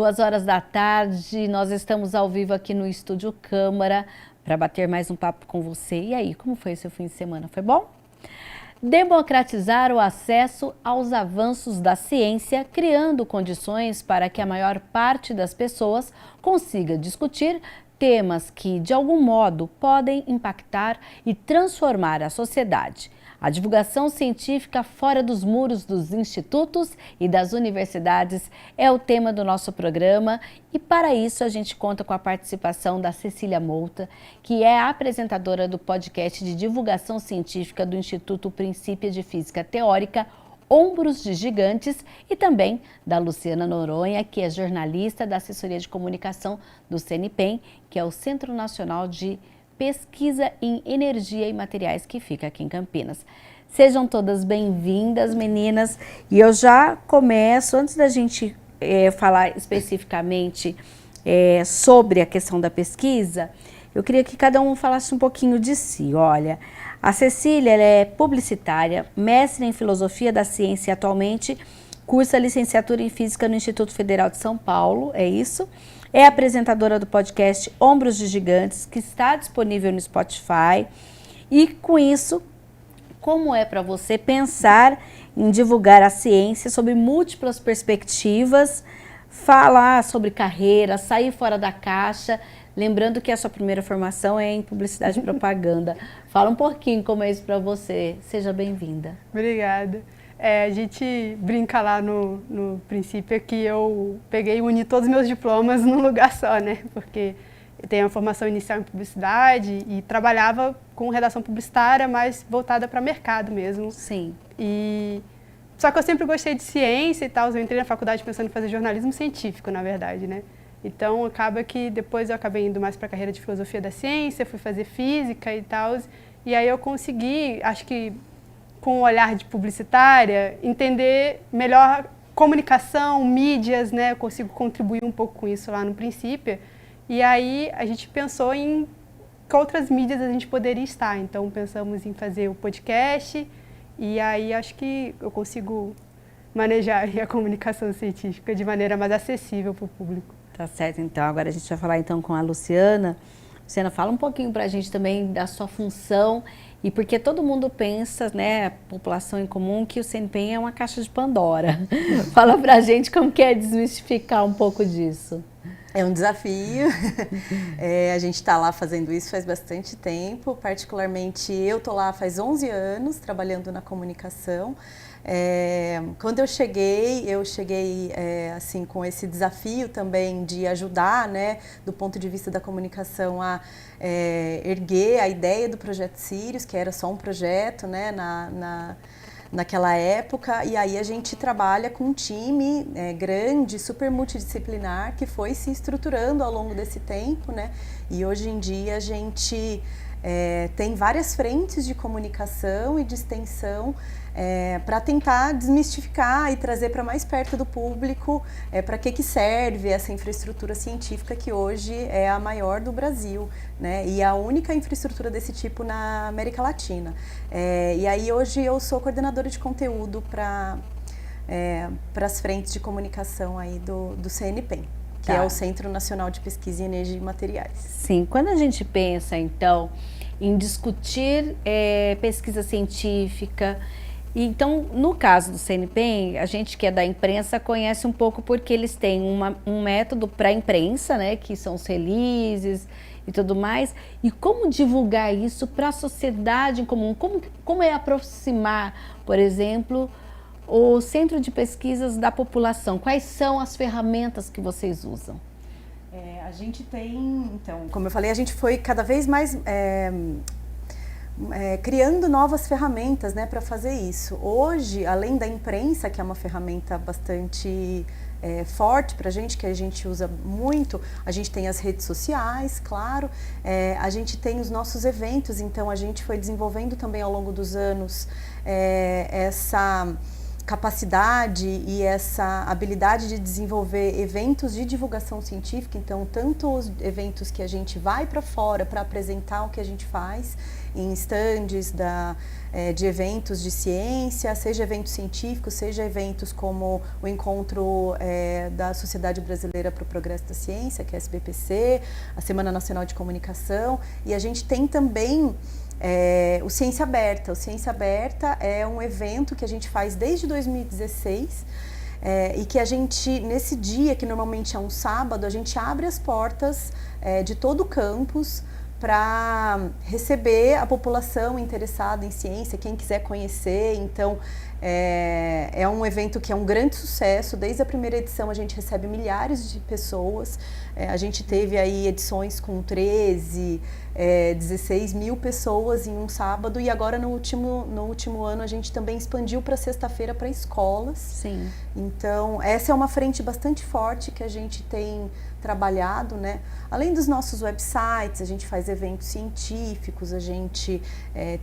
2 horas da tarde, nós estamos ao vivo aqui no Estúdio Câmara para bater mais um papo com você. E aí, como foi o seu fim de semana? Foi bom? Democratizar o acesso aos avanços da ciência, criando condições para que a maior parte das pessoas consiga discutir temas que, de algum modo, podem impactar e transformar a sociedade. A divulgação científica fora dos muros dos institutos e das universidades é o tema do nosso programa e para isso a gente conta com a participação da Cecília Mouta, que é a apresentadora do podcast de divulgação científica do Instituto Princípio de Física Teórica, Ombros de Gigantes, e também da Luciana Noronha, que é jornalista da assessoria de comunicação do CNPEM, que é o Centro Nacional de Pesquisa em Energia e Materiais, que fica aqui em Campinas. Sejam todas bem-vindas, meninas. E eu já começo, antes da gente falar especificamente sobre a questão da pesquisa, eu queria que cada um falasse um pouquinho de si. Olha, a Cecília ela é publicitária, mestre em Filosofia da Ciência e atualmente cursa licenciatura em Física no Instituto Federal de São Paulo, é isso? É apresentadora do podcast Ombros de Gigantes, que está disponível no Spotify. E com isso, como é para você pensar em divulgar a ciência sob múltiplas perspectivas, falar sobre carreira, sair fora da caixa, lembrando que a sua primeira formação é em publicidade e propaganda. Fala um pouquinho como é isso para você. Seja bem-vinda. Obrigada. A gente brinca lá no princípio que eu peguei e uni todos os meus diplomas num lugar só, né? Porque eu tenho a formação inicial em publicidade e trabalhava com redação publicitária, mas voltada para mercado mesmo. Sim. Só que eu sempre gostei de ciência e tal, eu entrei na faculdade pensando em fazer jornalismo científico, na verdade, né? Então acaba que depois eu acabei indo mais para a carreira de filosofia da ciência, fui fazer física e tal, e aí eu consegui, acho que com o olhar de publicitária, entender melhor comunicação, mídias, né? Eu consigo contribuir um pouco com isso lá no princípio. E aí a gente pensou em que outras mídias a gente poderia estar. Então pensamos em fazer o podcast e aí acho que eu consigo manejar a comunicação científica de maneira mais acessível para o público. Tá certo, então. Agora a gente vai falar então com a Luciana. Luciana, fala um pouquinho para a gente também da sua função. E porque todo mundo pensa, né, a população em comum, que o CNPEM é uma caixa de Pandora. Fala pra gente como que é desmistificar um pouco disso. É um desafio. A gente está lá fazendo isso faz bastante tempo. Particularmente, eu estou lá faz 11 anos, trabalhando na comunicação. Quando eu cheguei assim, com esse desafio também de ajudar, né, do ponto de vista da comunicação, a erguer a ideia do Projeto Sirius, que era só um projeto, né, naquela época, e aí a gente trabalha com um time grande, super multidisciplinar, que foi se estruturando ao longo desse tempo, né, e hoje em dia a gente tem várias frentes de comunicação e de extensão para tentar desmistificar e trazer para mais perto do público para que serve essa infraestrutura científica que hoje é a maior do Brasil, né? E a única infraestrutura desse tipo na América Latina. E aí hoje eu sou coordenadora de conteúdo para as frentes de comunicação aí do CNPEM, que é o Centro Nacional de Pesquisa em Energia e Materiais. Sim, quando a gente pensa então em discutir pesquisa científica, então, no caso do CNPEM, a gente que é da imprensa conhece um pouco porque eles têm um método para a imprensa, né, que são os releases e tudo mais. E como divulgar isso para a sociedade em comum? Como é aproximar, por exemplo, o centro de pesquisas da população? Quais são as ferramentas que vocês usam? A gente tem, então, como eu falei, a gente foi cada vez mais criando novas ferramentas, né, para fazer isso. Hoje, além da imprensa, que é uma ferramenta bastante forte para a gente, que a gente usa muito, a gente tem as redes sociais, claro, a gente tem os nossos eventos, então a gente foi desenvolvendo também ao longo dos anos capacidade e essa habilidade de desenvolver eventos de divulgação científica, então tanto os eventos que a gente vai para fora para apresentar o que a gente faz em estandes de eventos de ciência, seja eventos científicos, seja eventos como o encontro da Sociedade Brasileira para o Progresso da Ciência, que é a SBPC, a Semana Nacional de Comunicação, e a gente tem também o Ciência Aberta. O Ciência Aberta é um evento que a gente faz desde 2016 e que a gente, nesse dia, que normalmente é um sábado, a gente abre as portas de todo o campus para receber a população interessada em ciência, quem quiser conhecer. Então, é um evento que é um grande sucesso. Desde a primeira edição a gente recebe milhares de pessoas. A gente teve aí edições com 13, 16 mil pessoas em um sábado, e agora no último ano a gente também expandiu para sexta-feira para escolas. Sim. Então, essa é uma frente bastante forte que a gente tem trabalhado, né? Além dos nossos websites, a gente faz eventos científicos, a gente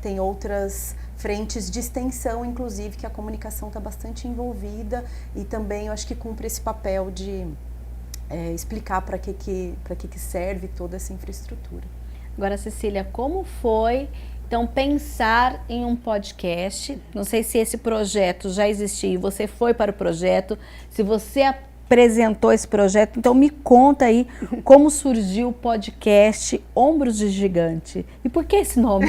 tem outras frentes de extensão, inclusive, que a comunicação está bastante envolvida, e também eu acho que cumpre esse papel de explicar para que serve toda essa infraestrutura. Agora, Cecília, como foi, então, pensar em um podcast? Não sei se esse projeto já existia e você foi para o projeto, se você apresentou esse projeto, então me conta aí como surgiu o podcast Ombros de Gigante. E por que esse nome?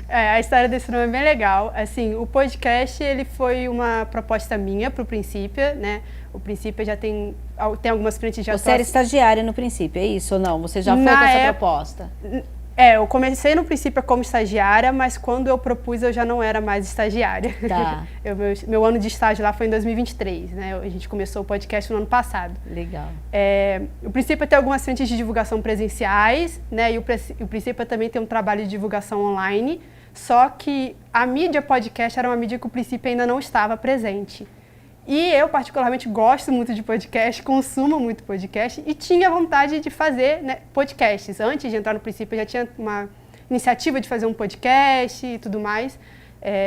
A história desse nome é bem legal. Assim, o podcast, ele foi uma proposta minha para o Princípia, né? O Princípia já tem algumas frentes de atuação. Você era estagiária no Princípio, é isso ou não? Você já foi com essa proposta? Eu comecei no Princípio como estagiária, mas quando eu propus eu já não era mais estagiária. Tá. Meu ano de estágio lá foi em 2023, né? A gente começou o podcast no ano passado. Legal. O Princípio tem algumas frentes de divulgação presenciais, né? E o Princípio também tem um trabalho de divulgação online, só que a mídia podcast era uma mídia que o Princípio ainda não estava presente. E eu, particularmente, gosto muito de podcast, consumo muito podcast e tinha vontade de fazer, né, podcasts. Antes de entrar no Princípio, eu já tinha uma iniciativa de fazer um podcast e tudo mais,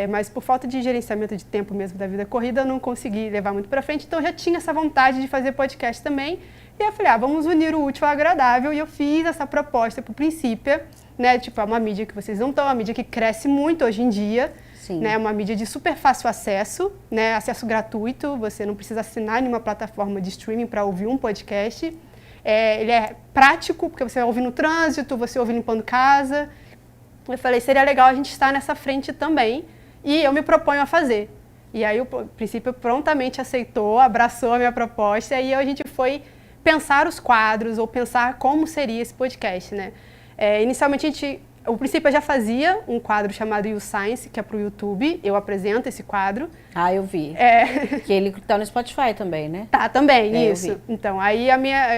mas por falta de gerenciamento de tempo mesmo da vida corrida, eu não consegui levar muito para frente. Então, eu já tinha essa vontade de fazer podcast também. E eu falei, vamos unir o útil ao agradável. E eu fiz essa proposta para o Princípio, né, tipo, é uma mídia que vocês não estão, uma mídia que cresce muito hoje em dia. Sim. Né, uma mídia de super fácil acesso, né, acesso gratuito, você não precisa assinar nenhuma plataforma de streaming para ouvir um podcast. Ele é prático, porque você ouve no trânsito, você ouve limpando casa. Eu falei, seria legal a gente estar nessa frente também, e eu me proponho a fazer. E aí o Princípio prontamente aceitou, abraçou a minha proposta, e aí a gente foi pensar os quadros, ou pensar como seria esse podcast, né. Inicialmente o Princípio já fazia um quadro chamado You Science, que é para o YouTube. Eu apresento esse quadro. Eu vi. Que ele está no Spotify também, né? Tá, também, isso. Eu vi. Então, aí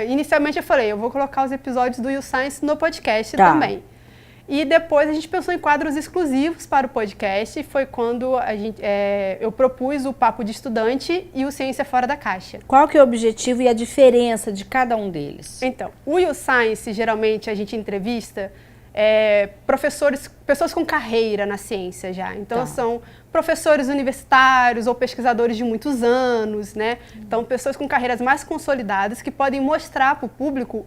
inicialmente eu falei, eu vou colocar os episódios do You Science no podcast também. E depois a gente pensou em quadros exclusivos para o podcast, e foi quando eu propus o Papo de Estudante e o Ciência Fora da Caixa. Qual que é o objetivo e a diferença de cada um deles? Então, o You Science, geralmente a gente entrevista pessoas com carreira na ciência já. Então, são professores universitários ou pesquisadores de muitos anos, né? Então, pessoas com carreiras mais consolidadas que podem mostrar para o público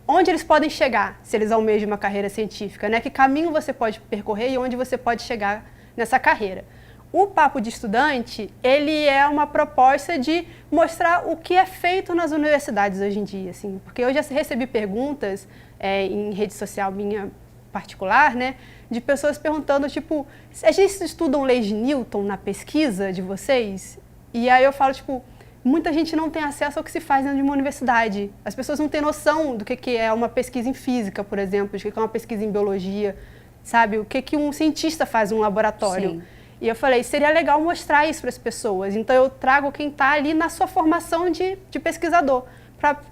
onde eles podem chegar, se eles almejam uma carreira científica, né? Que caminho você pode percorrer e onde você pode chegar nessa carreira. O Papo de Estudante, ele é uma proposta de mostrar o que é feito nas universidades hoje em dia, assim, porque eu já recebi perguntas em rede social minha particular, né, de pessoas perguntando, tipo, vocês estudam leis de Newton na pesquisa de vocês? E aí eu falo, tipo, muita gente não tem acesso ao que se faz dentro de uma universidade. As pessoas não têm noção do que é uma pesquisa em física, por exemplo, de que é uma pesquisa em biologia, sabe? O que um cientista faz em um laboratório. Sim. E eu falei, seria legal mostrar isso para as pessoas. Então, eu trago quem está ali na sua formação de pesquisador.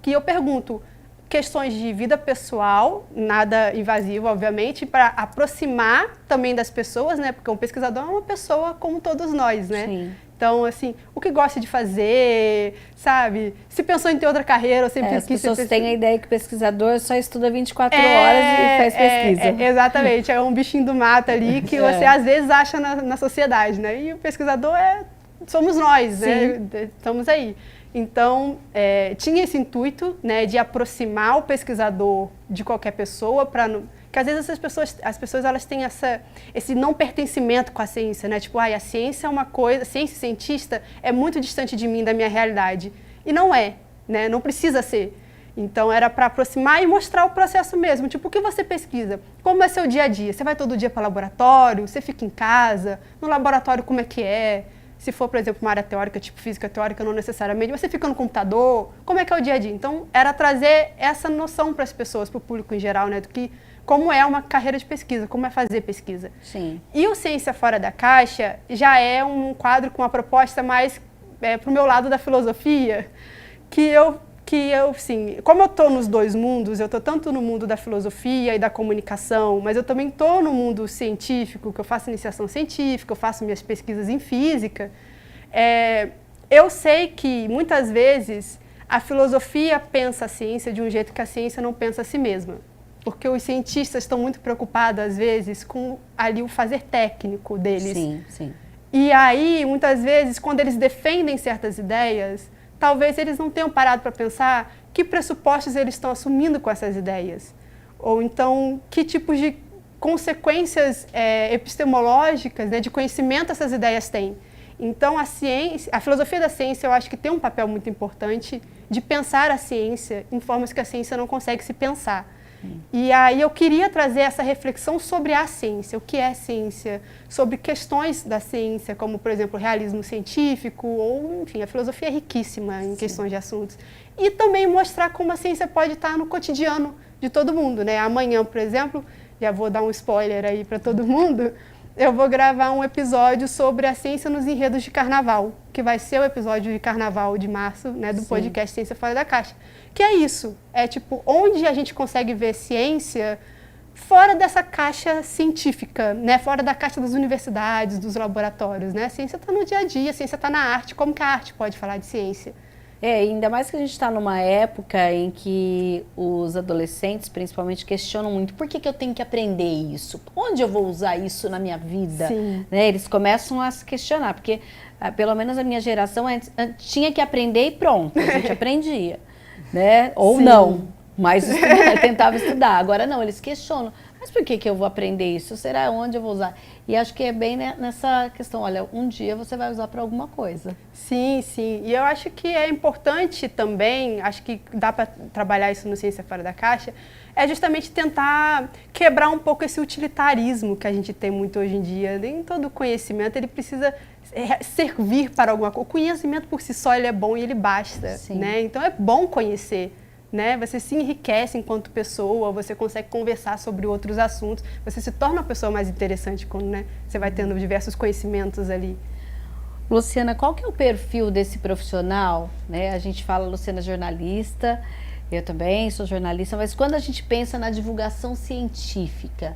Que eu pergunto questões de vida pessoal, nada invasivo, obviamente, para aproximar também das pessoas, né? Porque um pesquisador é uma pessoa como todos nós, né? Sim. Então, assim, o que gosta de fazer, sabe? Se pensou em ter outra carreira, ou sempre as quis ser pessoas têm a ideia que o pesquisador só estuda 24 horas e faz pesquisa. Exatamente, é um bichinho do mato ali que você às vezes acha na sociedade, né? E o pesquisador somos nós, né? Estamos aí. Então, tinha esse intuito, né, de aproximar o pesquisador de qualquer pessoa, porque às vezes as pessoas elas têm esse não pertencimento com a ciência, né? Tipo, a ciência é uma coisa, ciência e cientista é muito distante de mim, da minha realidade. E não é, né? Não precisa ser. Então, era para aproximar e mostrar o processo mesmo. Tipo, o que você pesquisa? Como é seu dia a dia? Você vai todo dia para o laboratório? Você fica em casa? No laboratório, como é que é? Se for, por exemplo, uma área teórica, tipo física teórica, não necessariamente, você fica no computador, como é que é o dia a dia? Então, era trazer essa noção para as pessoas, para o público em geral, né, do que, como é uma carreira de pesquisa, como é fazer pesquisa. Sim. E o Ciência Fora da Caixa já é um quadro com uma proposta mais para o meu lado da filosofia, que eu, sim, como eu estou nos dois mundos, eu estou tanto no mundo da filosofia e da comunicação, mas eu também estou no mundo científico, que eu faço iniciação científica, eu faço minhas pesquisas em física. Eu sei que, muitas vezes, a filosofia pensa a ciência de um jeito que a ciência não pensa a si mesma. Porque os cientistas estão muito preocupados, às vezes, com ali o fazer técnico deles. Sim, sim. E aí, muitas vezes, quando eles defendem certas ideias, talvez eles não tenham parado para pensar que pressupostos eles estão assumindo com essas ideias. Ou então, que tipos de consequências epistemológicas, né, de conhecimento essas ideias têm. Então, a filosofia da ciência, eu acho que tem um papel muito importante de pensar a ciência em formas que a ciência não consegue se pensar. E aí eu queria trazer essa reflexão sobre a ciência, o que é ciência, sobre questões da ciência, como, por exemplo, o realismo científico, ou, enfim, a filosofia é riquíssima em questões de assuntos. E também mostrar como a ciência pode estar no cotidiano de todo mundo, né? Amanhã, por exemplo, já vou dar um spoiler aí para todo mundo, eu vou gravar um episódio sobre a ciência nos enredos de carnaval, que vai ser o episódio de carnaval de março, né, do podcast Ciência Fora da Caixa. Que é isso, é tipo, onde a gente consegue ver ciência fora dessa caixa científica, né, fora da caixa das universidades, dos laboratórios, né? A ciência está no dia a dia, a ciência está na arte, como que a arte pode falar de ciência? Ainda mais que a gente está numa época em que os adolescentes, principalmente, questionam muito por que eu tenho que aprender isso? Onde eu vou usar isso na minha vida? Né? Eles começam a se questionar, porque pelo menos a minha geração tinha que aprender e pronto, a gente aprendia. Né? Ou não, mas tentava estudar. Agora não, eles questionam. Mas por que eu vou aprender isso? Será onde eu vou usar? E acho que é bem nessa questão, olha, um dia você vai usar para alguma coisa. Sim, sim. E eu acho que é importante também, acho que dá para trabalhar isso no Ciência Fora da Caixa, é justamente tentar quebrar um pouco esse utilitarismo que a gente tem muito hoje em dia. Nem todo conhecimento ele precisa servir para alguma coisa. O conhecimento por si só ele é bom e ele basta, né? Então é bom conhecer. Né? Você se enriquece enquanto pessoa, você consegue conversar sobre outros assuntos, você se torna uma pessoa mais interessante quando, né, você vai tendo diversos conhecimentos ali. Luciana, qual que é o perfil desse profissional? Né? A gente fala, Luciana é jornalista, eu também sou jornalista, mas quando a gente pensa na divulgação científica,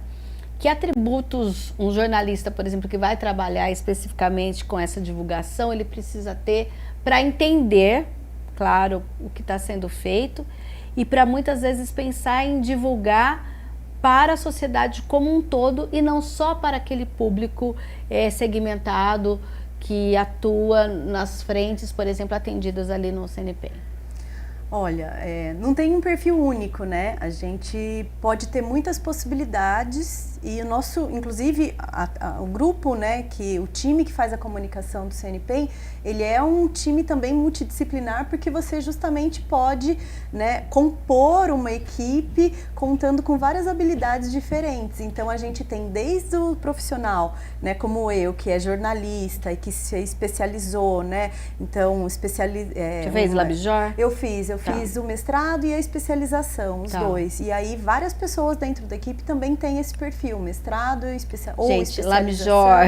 que atributos um jornalista, por exemplo, que vai trabalhar especificamente com essa divulgação, ele precisa ter para entender, claro, o que está sendo feito, e para muitas vezes pensar em divulgar para a sociedade como um todo e não só para aquele público segmentado que atua nas frentes, por exemplo, atendidas ali no CNP? Olha, não tem um perfil único, né? A gente pode ter muitas possibilidades e o nosso, inclusive, o grupo, né, o time que faz a comunicação do CNP, ele é um time também multidisciplinar porque você justamente pode, né, compor uma equipe contando com várias habilidades diferentes. Então, a gente tem desde o profissional, né, como eu, que é jornalista e que se especializou, né? Então, Você fez Labjor? Eu fiz o mestrado e a especialização, os dois. E aí, várias pessoas dentro da equipe também têm esse perfil, mestrado e especialização. Gente, Labjor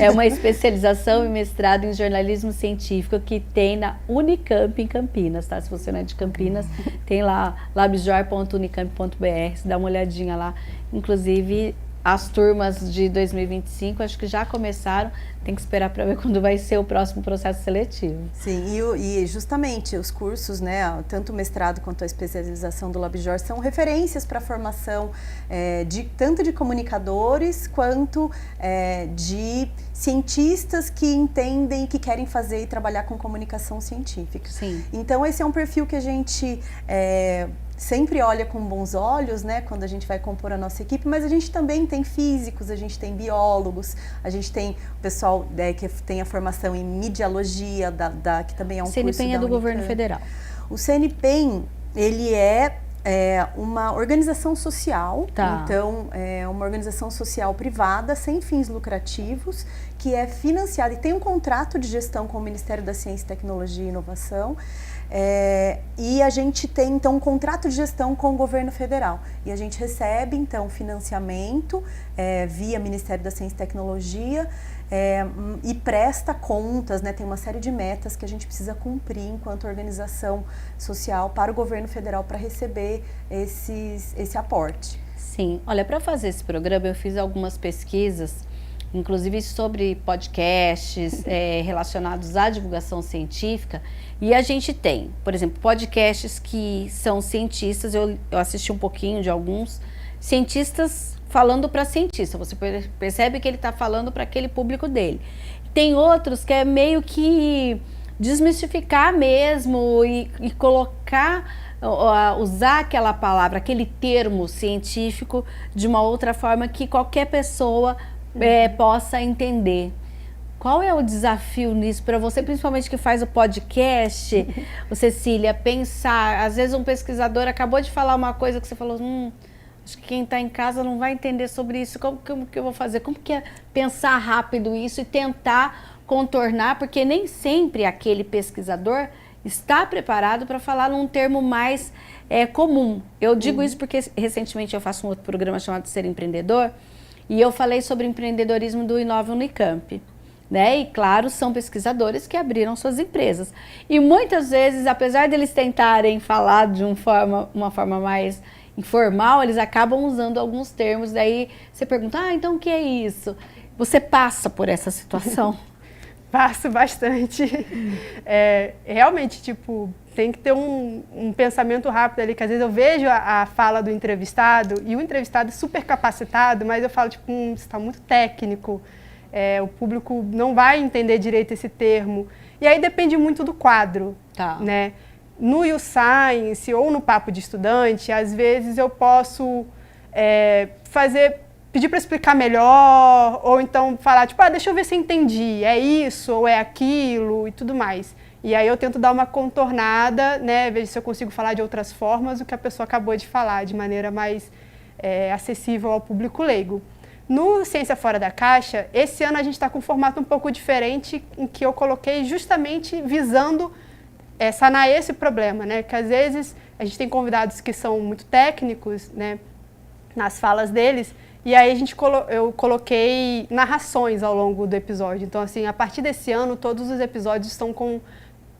é uma especialização e mestrado em jornalismo científico que tem na Unicamp em Campinas, tá? Se você não é de Campinas, tem lá labjor.unicamp.br, se dá uma olhadinha lá. Inclusive, as turmas de 2025, acho que já começaram, tem que esperar para ver quando vai ser o próximo processo seletivo. Sim, e justamente os cursos, né, tanto o mestrado quanto a especialização do LabJOR são referências para a formação tanto de comunicadores quanto de cientistas que entendem, que querem fazer e trabalhar com comunicação científica. Sim. Então esse é um perfil que a gente sempre olha com bons olhos, né, quando a gente vai compor a nossa equipe, mas a gente também tem físicos, a gente tem biólogos, a gente tem o pessoal que tem a formação em mediologia, que também é um curso da CNPEM é do governo federal. O CNPEM, ele é uma organização social, então é uma organização social privada, sem fins lucrativos, que é financiada e tem um contrato de gestão com o Ministério da Ciência, Tecnologia e Inovação, e a gente tem, então, um contrato de gestão com o governo federal. E a gente recebe, então, financiamento via Ministério da Ciência e Tecnologia e presta contas, né? Tem uma série de metas que a gente precisa cumprir enquanto organização social para o governo federal para receber esse aporte. Sim. Olha, para fazer esse programa eu fiz algumas pesquisas, inclusive sobre podcasts relacionados à divulgação científica, e a gente tem, por exemplo, podcasts que são cientistas, eu assisti um pouquinho de alguns, cientistas falando para cientista, você percebe que ele está falando para aquele público dele. Tem outros que é meio que desmistificar mesmo e colocar, usar aquela palavra, aquele termo científico de uma outra forma que qualquer pessoa possa entender. Qual é o desafio nisso para você, principalmente que faz o podcast, Cecília, pensar, às vezes um pesquisador acabou de falar uma coisa que você falou, acho que quem está em casa não vai entender sobre isso, como que eu vou fazer? Como que é pensar rápido isso e tentar contornar, porque nem sempre aquele pesquisador está preparado para falar num termo mais comum. Eu digo isso porque recentemente eu faço um outro programa chamado Ser Empreendedor, e eu falei sobre empreendedorismo do Inova Unicamp. Né? E claro, são pesquisadores que abriram suas empresas. E muitas vezes, apesar deles tentarem falar de uma forma mais informal, eles acabam usando alguns termos. Daí você pergunta, então o que é isso? Você passa por essa situação? Passo bastante. Realmente, tem que ter um pensamento rápido ali, que às vezes eu vejo a fala do entrevistado, e o entrevistado é super capacitado, mas eu falo, isso está muito técnico. O público não vai entender direito esse termo. E aí depende muito do quadro. Tá. Né? No YouScience ou no Papo de Estudante, às vezes eu posso pedir para explicar melhor, ou então falar, deixa eu ver se eu entendi, é isso ou é aquilo e tudo mais. E aí eu tento dar uma contornada, né, ver se eu consigo falar de outras formas o que a pessoa acabou de falar, de maneira mais acessível ao público leigo. No Ciência Fora da Caixa, esse ano a gente está com um formato um pouco diferente, em que eu coloquei justamente visando sanar esse problema, né? Que às vezes a gente tem convidados que são muito técnicos, né, nas falas deles, e aí eu coloquei narrações ao longo do episódio. Então, assim, a partir desse ano, todos os episódios estão com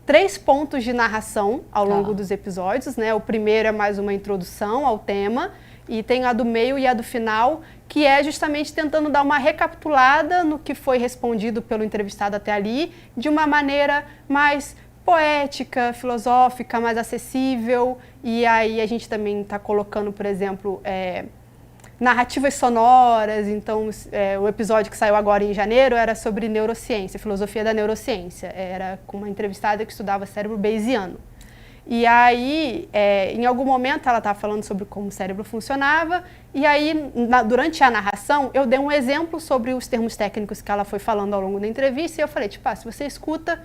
3 pontos de narração ao longo dos episódios, né? O primeiro é mais uma introdução ao tema, e tem a do meio e a do final, que é justamente tentando dar uma recapitulada no que foi respondido pelo entrevistado até ali, de uma maneira mais poética, filosófica, mais acessível. E aí a gente também está colocando, por exemplo, narrativas sonoras. Então, o episódio que saiu agora em janeiro era sobre neurociência, filosofia da neurociência. Era com uma entrevistada que estudava cérebro bayesiano. E aí, em algum momento, ela estava falando sobre como o cérebro funcionava, e aí, durante a narração, eu dei um exemplo sobre os termos técnicos que ela foi falando ao longo da entrevista, e eu falei, se você escuta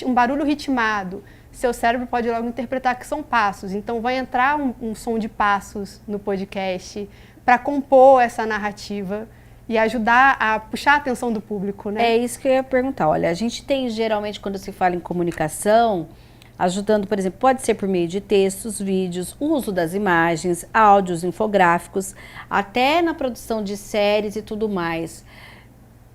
um barulho ritmado, seu cérebro pode logo interpretar que são passos, então vai entrar um som de passos no podcast para compor essa narrativa e ajudar a puxar a atenção do público, né? É isso que eu ia perguntar. Olha, a gente tem, geralmente, quando se fala em comunicação, ajudando, por exemplo, pode ser por meio de textos, vídeos, uso das imagens, áudios, infográficos, até na produção de séries e tudo mais.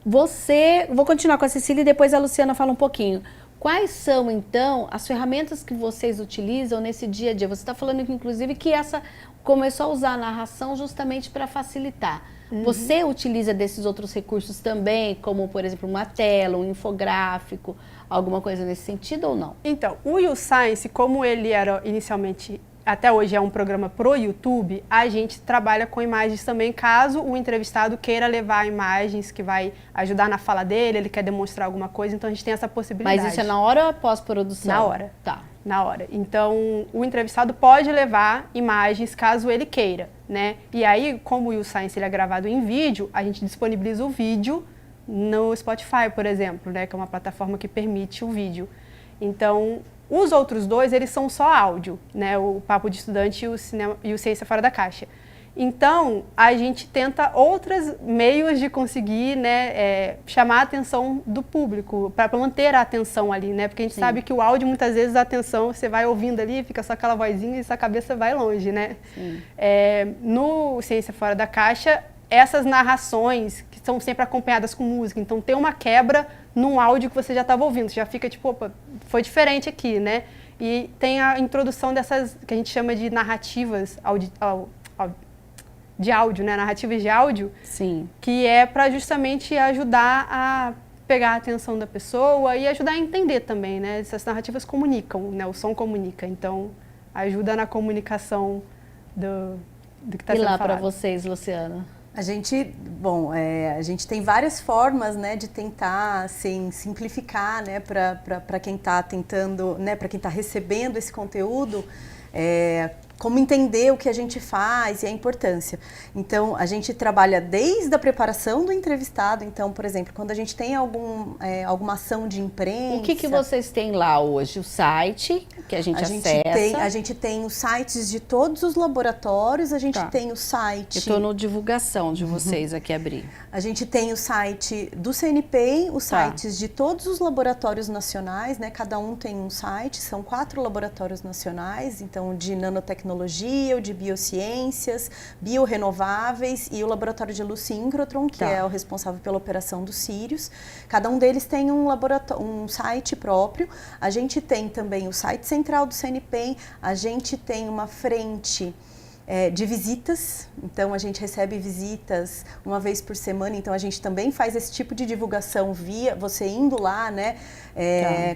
Vou continuar com a Cecília e depois a Luciana fala um pouquinho. Quais são, então, as ferramentas que vocês utilizam nesse dia a dia? Você está falando, inclusive, que essa começou a usar a narração justamente para facilitar. Você utiliza desses outros recursos também, como, por exemplo, uma tela, um infográfico, alguma coisa nesse sentido ou não? Então, o YouScience, como ele era inicialmente, até hoje é um programa pro YouTube, a gente trabalha com imagens também, caso o entrevistado queira levar imagens que vai ajudar na fala dele, ele quer demonstrar alguma coisa, então a gente tem essa possibilidade. Mas isso é na hora ou após produção? Na hora. Tá. Na hora. Então, o entrevistado pode levar imagens caso ele queira, né? E aí, como o YouScience ele é gravado em vídeo, a gente disponibiliza o vídeo no Spotify, por exemplo, né? Que é uma plataforma que permite o vídeo. Então, os outros dois, eles são só áudio, né? O Papo de Estudante e o Ciência Fora da Caixa. Então, a gente tenta outros meios de conseguir, né, chamar a atenção do público, para manter a atenção ali, né? Porque a gente sabe que o áudio, muitas vezes, a atenção, você vai ouvindo ali, fica só aquela vozinha e sua cabeça vai longe, né? No Ciência Fora da Caixa, essas narrações que são sempre acompanhadas com música, então tem uma quebra num áudio que você já estava ouvindo, você já fica tipo, opa, foi diferente aqui, né? E tem a introdução dessas, que a gente chama de narrativas de áudio, né? Narrativas de áudio, Sim. Que é para justamente ajudar a pegar a atenção da pessoa e ajudar a entender também, né? Essas narrativas comunicam, né? O som comunica, então ajuda na comunicação do que está sendo falado. E lá para vocês, Luciana? A gente tem várias formas, né, de tentar, assim, simplificar, né, para quem está tentando, né, para quem está recebendo esse conteúdo, como entender o que a gente faz e a importância. Então, a gente trabalha desde a preparação do entrevistado. Então, por exemplo, quando a gente tem alguma ação de imprensa... O que vocês têm lá hoje? O site, que a gente acessa? A gente tem os sites de todos os laboratórios, a gente tem o site... Eu estou no divulgação de vocês aqui, abrir. A gente tem o site do CNPEM, os sites de todos os laboratórios nacionais, né? Cada um tem um site, são 4 laboratórios nacionais, então de nanotecnologia, o de biociências, biorrenováveis e o laboratório de luz síncrotron, que é o responsável pela operação dos Sirius. Cada um deles tem um site próprio. A gente tem também o site central do CNPEM, a gente tem uma frente de visitas, então a gente recebe visitas uma vez por semana, então a gente também faz esse tipo de divulgação via você indo lá, né,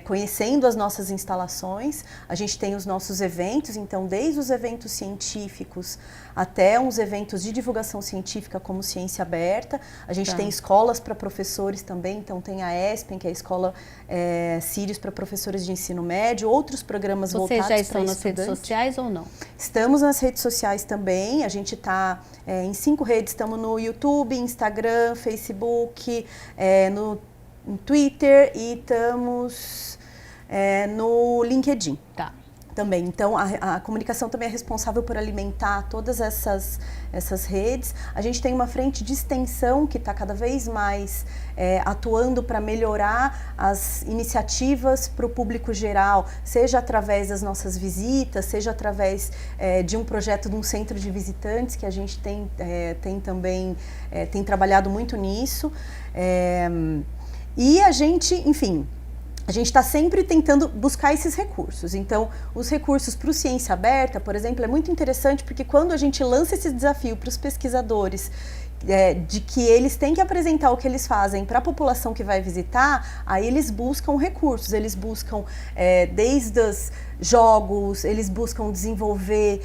conhecendo as nossas instalações. A gente tem os nossos eventos, então desde os eventos científicos até uns eventos de divulgação científica como Ciência Aberta. A gente tem escolas para professores também, então tem a ESPEN, que é a escola Sirius para professores de ensino médio, outros programas voltados para estudantes. Vocês já estão nas redes sociais ou não? Estamos nas redes sociais também, a gente está em 5 redes, estamos no YouTube, Instagram, Facebook, no Twitter e estamos no LinkedIn. Tá. Também. Então, a comunicação também é responsável por alimentar todas essas redes. A gente tem uma frente de extensão que está cada vez mais atuando para melhorar as iniciativas para o público geral, seja através das nossas visitas, seja através de um projeto de um centro de visitantes, que a gente tem também tem trabalhado muito nisso. E a gente, enfim... A gente está sempre tentando buscar esses recursos. Então, os recursos para o Ciência Aberta, por exemplo, é muito interessante porque quando a gente lança esse desafio para os pesquisadores de que eles têm que apresentar o que eles fazem para a população que vai visitar, aí eles buscam recursos, eles buscam desde os jogos, eles buscam desenvolver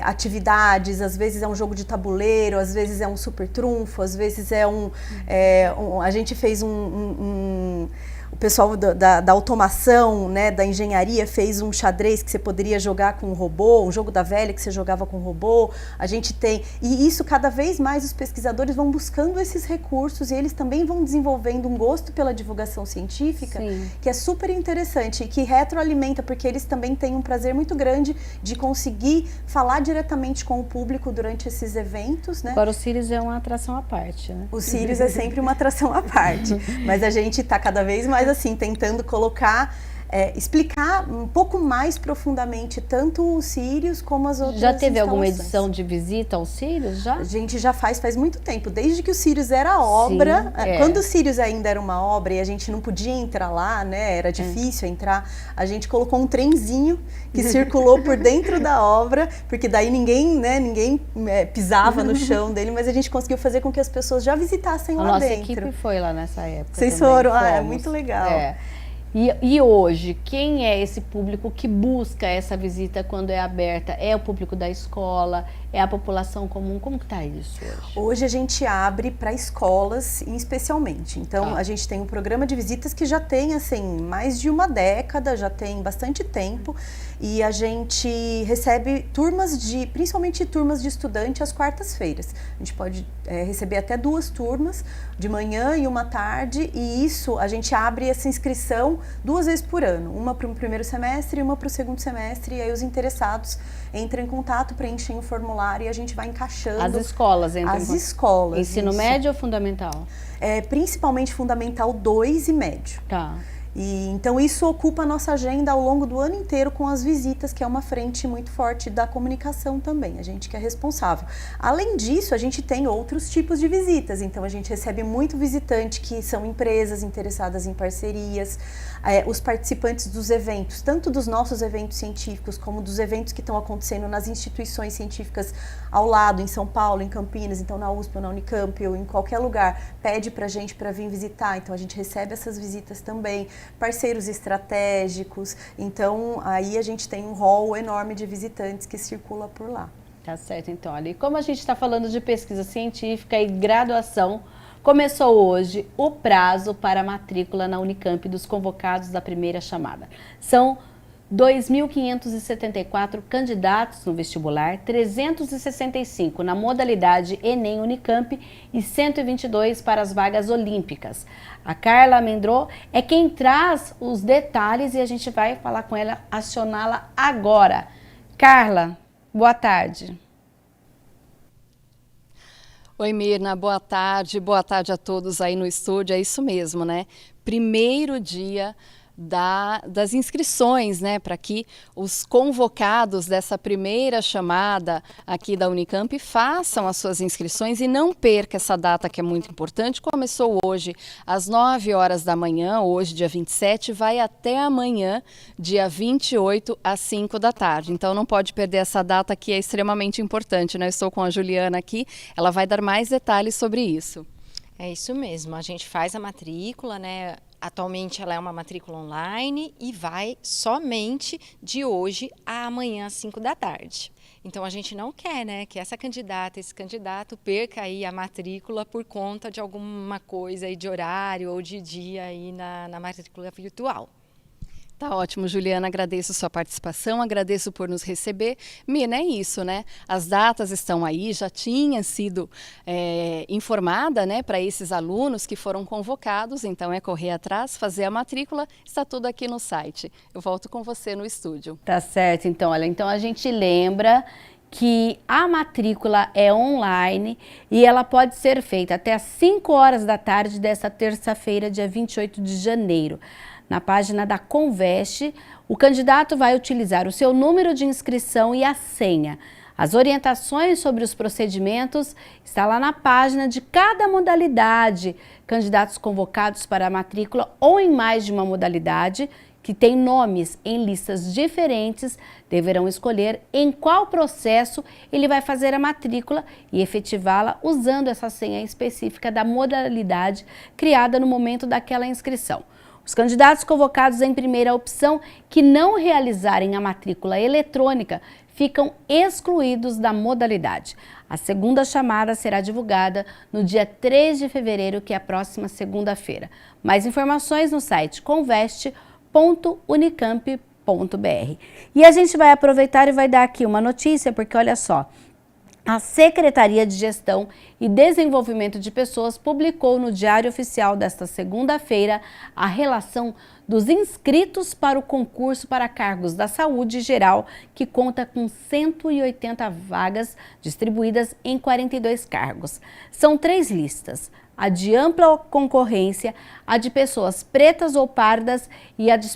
atividades, às vezes é um jogo de tabuleiro, às vezes é um super trunfo, às vezes a gente fez o pessoal da automação, né, da engenharia fez um xadrez que você poderia jogar com um robô, um jogo da velha que você jogava com um robô. A gente tem... E isso, cada vez mais, os pesquisadores vão buscando esses recursos e eles também vão desenvolvendo um gosto pela divulgação científica, que é super interessante e que retroalimenta, porque eles também têm um prazer muito grande de conseguir falar diretamente com o público durante esses eventos, né? Agora, o Sirius é uma atração à parte, né? O Sirius é sempre uma atração à parte, mas a gente está cada vez mais assim, tentando colocar explicar um pouco mais profundamente tanto os Sírios como as outras Já teve alguma instalações. edição de visita aos Sírios? Já? A gente já faz muito tempo, desde que o Sírios era obra. Sim, Quando o Sírios ainda era uma obra e a gente não podia entrar lá, né, era difícil entrar, a gente colocou um trenzinho que circulou por dentro da obra, porque daí ninguém pisava no chão dele, mas a gente conseguiu fazer com que as pessoas já visitassem lá dentro. A nossa equipe foi lá nessa época. Vocês também, foram? fomos. É muito legal. E hoje, quem é esse público que busca essa visita quando é aberta? É o público da escola? É a população comum? Como que está isso hoje? Hoje a gente abre para escolas, especialmente. Então, a gente tem um programa de visitas que já tem, assim, mais de uma década, já tem bastante tempo. E a gente recebe principalmente turmas de estudante às quartas-feiras. A gente pode receber até 2 turmas, de manhã e uma tarde. E isso, a gente abre essa inscrição 2 vezes por ano. Uma para o primeiro semestre e uma para o segundo semestre. E aí os interessados entram em contato, preenchem o formulário e a gente vai encaixando. As escolas entram As escolas. Ensino isso. médio ou fundamental? Principalmente fundamental 2 e médio. Tá. E, então isso ocupa a nossa agenda ao longo do ano inteiro com as visitas, que é uma frente muito forte da comunicação também, a gente que é responsável. Além disso, a gente tem outros tipos de visitas, então a gente recebe muito visitante que são empresas interessadas em parcerias, os participantes dos eventos, tanto dos nossos eventos científicos como dos eventos que estão acontecendo nas instituições científicas ao lado, em São Paulo, em Campinas, então na USP ou na Unicamp ou em qualquer lugar, pede pra gente para vir visitar, então a gente recebe essas visitas também. Parceiros estratégicos, então aí a gente tem um hall enorme de visitantes que circula por lá. Tá certo, então, olha, e como a gente está falando de pesquisa científica e graduação, começou hoje o prazo para a matrícula na Unicamp dos convocados da primeira chamada. São 2.574 candidatos no vestibular, 365 na modalidade Enem Unicamp e 122 para as vagas olímpicas. A Carla Mendro é quem traz os detalhes e a gente vai falar com ela, acioná-la agora. Carla, boa tarde. Oi, Mirna, boa tarde a todos aí no estúdio, é isso mesmo, né? Primeiro dia das inscrições, né, para que os convocados dessa primeira chamada aqui da Unicamp façam as suas inscrições e não perca essa data que é muito importante. Começou hoje às 9 horas da manhã, hoje dia 27, vai até amanhã, dia 28, às 5 da tarde. Então não pode perder essa data que é extremamente importante, né? Eu estou com a Juliana aqui, ela vai dar mais detalhes sobre isso. É isso mesmo, a gente faz a matrícula, né? Atualmente ela é uma matrícula online e vai somente de hoje a amanhã às 5 da tarde. Então a gente não quer, né, que essa candidata, esse candidato perca aí a matrícula por conta de alguma coisa aí de horário ou de dia aí na matrícula virtual. Tá ótimo, Juliana, agradeço sua participação, agradeço por nos receber. Mina, é isso, né? As datas estão aí, já tinha sido informada, né, para esses alunos que foram convocados, então é correr atrás, fazer a matrícula, está tudo aqui no site. Eu volto com você no estúdio. Tá certo, então, olha, então a gente lembra que a matrícula é online e ela pode ser feita até às 5 horas da tarde desta terça-feira, dia 28 de janeiro. Na página da Conveste, o candidato vai utilizar o seu número de inscrição e a senha. As orientações sobre os procedimentos estão lá na página de cada modalidade. Candidatos convocados para a matrícula ou em mais de uma modalidade, que tem nomes em listas diferentes, deverão escolher em qual processo ele vai fazer a matrícula e efetivá-la usando essa senha específica da modalidade criada no momento daquela inscrição. Os candidatos convocados em primeira opção que não realizarem a matrícula eletrônica ficam excluídos da modalidade. A segunda chamada será divulgada no dia 3 de fevereiro, que é a próxima segunda-feira. Mais informações no site conveste.unicamp.br. E a gente vai aproveitar e vai dar aqui uma notícia, porque olha só, a Secretaria de Gestão e Desenvolvimento de Pessoas publicou no Diário Oficial desta segunda-feira a relação dos inscritos para o concurso para cargos da saúde geral, que conta com 180 vagas distribuídas em 42 cargos. São 3 listas: a de ampla concorrência, a de pessoas pretas ou pardas e a de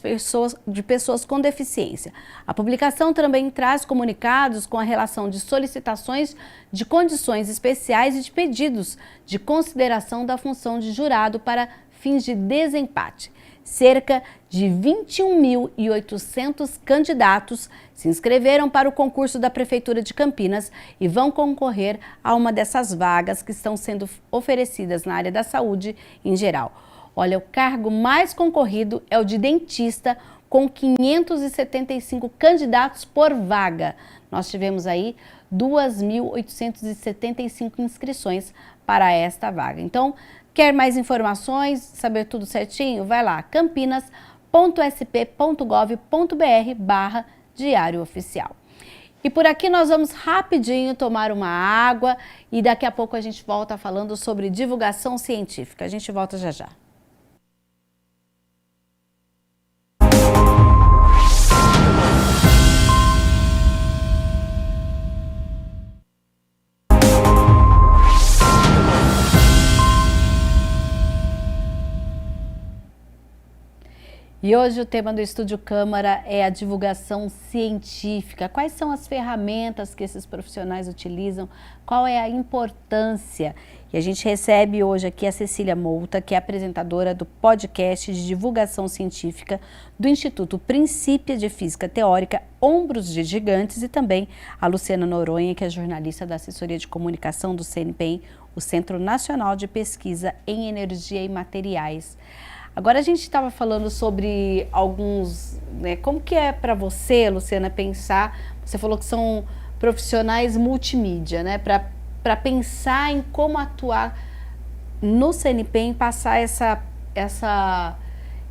pessoas com deficiência. A publicação também traz comunicados com a relação de solicitações de condições especiais e de pedidos de consideração da função de jurado para fins de desempate. Cerca de 21.800 candidatos se inscreveram para o concurso da Prefeitura de Campinas e vão concorrer a uma dessas vagas que estão sendo oferecidas na área da saúde em geral. Olha, o cargo mais concorrido é o de dentista, com 575 candidatos por vaga. Nós tivemos aí 2.875 inscrições para esta vaga. Então, quer mais informações, saber tudo certinho? Vai lá, campinas.sp.gov.br/Diário Oficial. E por aqui nós vamos rapidinho tomar uma água e daqui a pouco a gente volta falando sobre divulgação científica. A gente volta já já. E hoje o tema do Estúdio Câmara é a divulgação científica. Quais são as ferramentas que esses profissionais utilizam? Qual é a importância? E a gente recebe hoje aqui a Cecília Mouta, que é apresentadora do podcast de divulgação científica do Instituto Princípia de Física Teórica Ombros de Gigantes, e também a Luciana Noronha, que é jornalista da assessoria de comunicação do CNPEM, o Centro Nacional de Pesquisa em Energia e Materiais. Agora a gente estava falando sobre alguns, né, como que é para você, Luciana, pensar, você falou que são profissionais multimídia, né, para pensar em como atuar no CNPEM, passar essa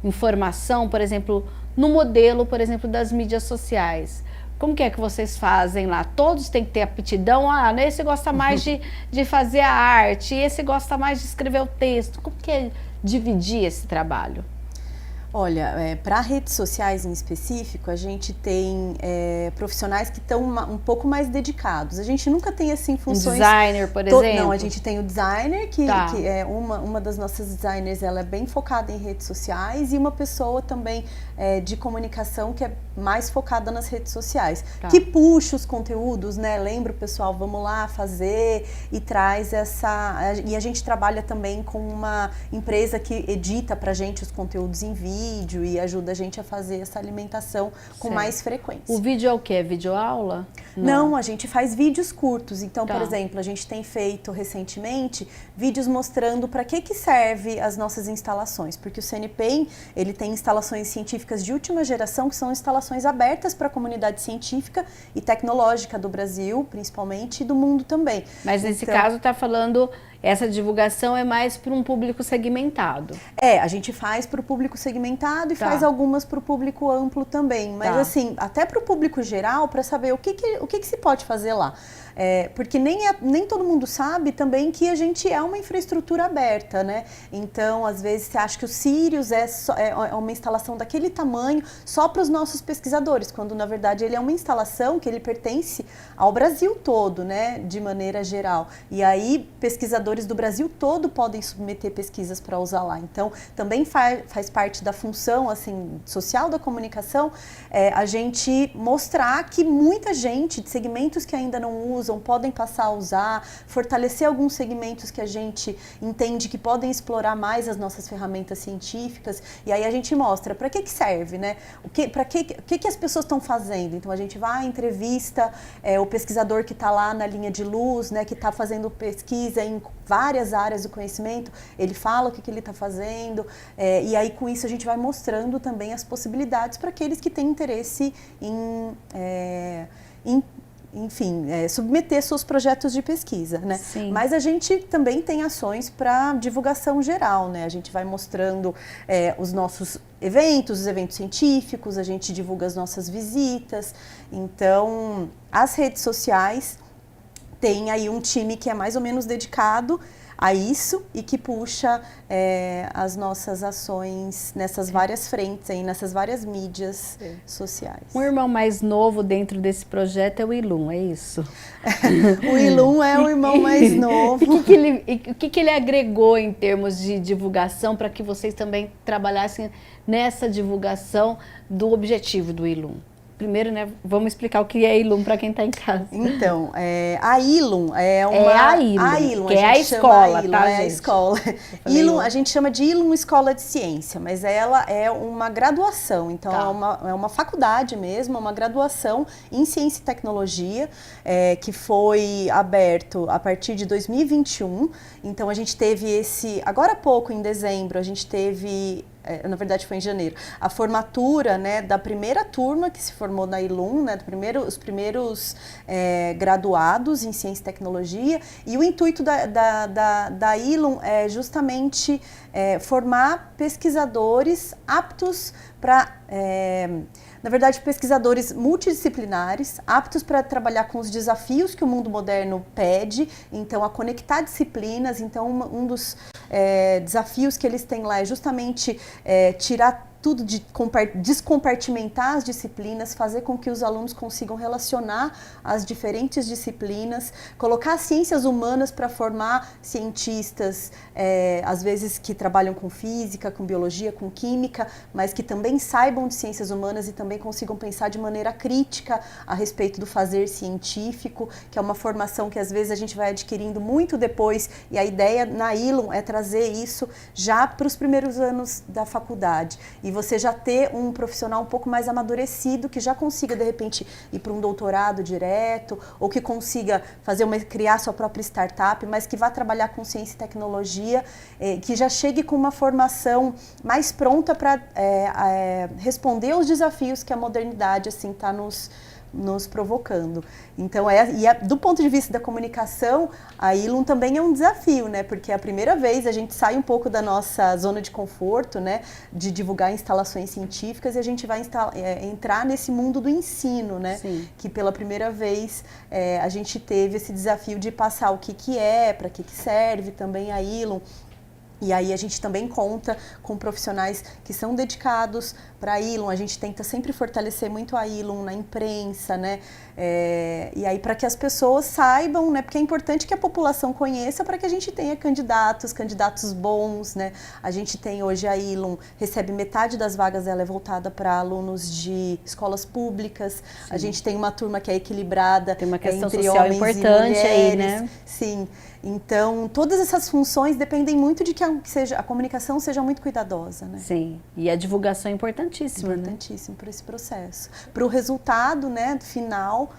informação, por exemplo, no modelo, por exemplo, das mídias sociais. Como que é que vocês fazem lá? Todos têm que ter aptidão? Ah, esse gosta mais de fazer a arte, esse gosta mais de escrever o texto. Como que é dividir esse trabalho? Olha, para redes sociais em específico, a gente tem profissionais que estão um pouco mais dedicados. A gente nunca tem assim funções... Um designer, por exemplo? Não, a gente tem o designer, que Tá. é uma das nossas designers, ela é bem focada em redes sociais, e uma pessoa também de comunicação que é mais focada nas redes sociais, Tá. que puxa os conteúdos, né? Lembra o pessoal, vamos lá fazer, e traz essa... E a gente trabalha também com uma empresa que edita pra gente os conteúdos em vídeo e ajuda a gente a fazer essa alimentação com Certo. mais frequência. O vídeo é o quê? Videoaula? Não, a gente faz vídeos curtos. Então, Tá. por exemplo, a gente tem feito recentemente vídeos mostrando para que serve as nossas instalações. Porque o CNPEM, ele tem instalações científicas de última geração, que são instalações abertas para a comunidade científica e tecnológica do Brasil, principalmente, e do mundo também. Mas nesse Então, caso está falando, essa divulgação é mais para um público segmentado. a gente faz para o público segmentado e Tá. faz algumas para o público amplo também. Mas Tá. assim, até para o público geral, para saber o que se pode fazer lá. Porque nem todo mundo sabe também que a gente é uma infraestrutura aberta, né? Então, às vezes, você acha que o Sirius é uma instalação daquele tamanho só para os nossos pesquisadores, quando, na verdade, ele é uma instalação que ele pertence ao Brasil todo, né? De maneira geral. E aí, pesquisadores do Brasil todo podem submeter pesquisas para usar lá. Então, também faz parte da função, assim, social da comunicação, a gente mostrar que muita gente de segmentos que ainda não usam podem passar a usar, fortalecer alguns segmentos que a gente entende que podem explorar mais as nossas ferramentas científicas, e aí a gente mostra para que serve, né? O que as pessoas estão fazendo. Então a gente vai, entrevista o pesquisador que está lá na linha de luz, né, que está fazendo pesquisa em várias áreas do conhecimento, ele fala o que ele está fazendo, e aí com isso a gente vai mostrando também as possibilidades para aqueles que têm interesse enfim, submeter seus projetos de pesquisa, né? Sim. Mas a gente também tem ações para divulgação geral, né? A gente vai mostrando os nossos eventos, os eventos científicos, a gente divulga as nossas visitas. Então, as redes sociais tem aí um time que é mais ou menos dedicado a isso e que puxa as nossas ações nessas várias frentes, aí, nessas várias mídias sociais. Um irmão mais novo dentro desse projeto é o Ilum, é isso? O Ilum é o irmão mais novo. O que ele agregou em termos de divulgação para que vocês também trabalhassem nessa divulgação do objetivo do Ilum? Primeiro, né, vamos explicar o que é Ilum para quem está em casa. Então, a Ilum é uma... a Ilum, que é a escola, Ilum, tá, é gente? a escola. Ilum, a gente chama de Ilum Escola de Ciência, mas ela é uma graduação, então é uma faculdade mesmo, uma graduação em Ciência e Tecnologia, que foi aberto a partir de 2021. Então, a gente teve agora há pouco, em dezembro, a gente teve... na verdade foi em janeiro, a formatura, né, da primeira turma que se formou na Ilum, né, os primeiros graduados em Ciência e Tecnologia, e o intuito da Ilum é justamente formar pesquisadores aptos para... na verdade, pesquisadores multidisciplinares, aptos para trabalhar com os desafios que o mundo moderno pede, então a conectar disciplinas. Então um dos desafios que eles têm lá é justamente tirar tudo, descompartimentar as disciplinas, fazer com que os alunos consigam relacionar as diferentes disciplinas, colocar as ciências humanas para formar cientistas, às vezes que trabalham com física, com biologia, com química, mas que também saibam de ciências humanas e também consigam pensar de maneira crítica a respeito do fazer científico, que é uma formação que às vezes a gente vai adquirindo muito depois, e a ideia na Ilum é trazer isso já para os primeiros anos da faculdade. E você já ter um profissional um pouco mais amadurecido, que já consiga, de repente, ir para um doutorado direto, ou que consiga criar sua própria startup, mas que vá trabalhar com ciência e tecnologia, que já chegue com uma formação mais pronta para responder aos desafios que a modernidade assim está nos provocando. Então, do ponto de vista da comunicação, a Ilum também é um desafio, né? Porque é a primeira vez a gente sai um pouco da nossa zona de conforto, né? De divulgar instalações científicas, e a gente vai entrar nesse mundo do ensino, né? Sim. Que pela primeira vez a gente teve esse desafio de passar o que é, para que serve também a Ilum. E aí a gente também conta com profissionais que são dedicados para a Ilum. A gente tenta sempre fortalecer muito a Ilum na imprensa, né? E aí para que as pessoas saibam, né? Porque é importante que a população conheça para que a gente tenha candidatos bons, né? A gente tem hoje a Ilum, recebe metade das vagas dela é voltada para alunos de escolas públicas. Sim. A gente tem uma turma que é equilibrada, tem uma questão entre social homens importante e mulheres, aí, né? Sim. Então, todas essas funções dependem muito de que a comunicação seja muito cuidadosa, né? Sim, e a divulgação é importantíssima, importantíssimo, né? Para esse processo. Para o resultado, né, final,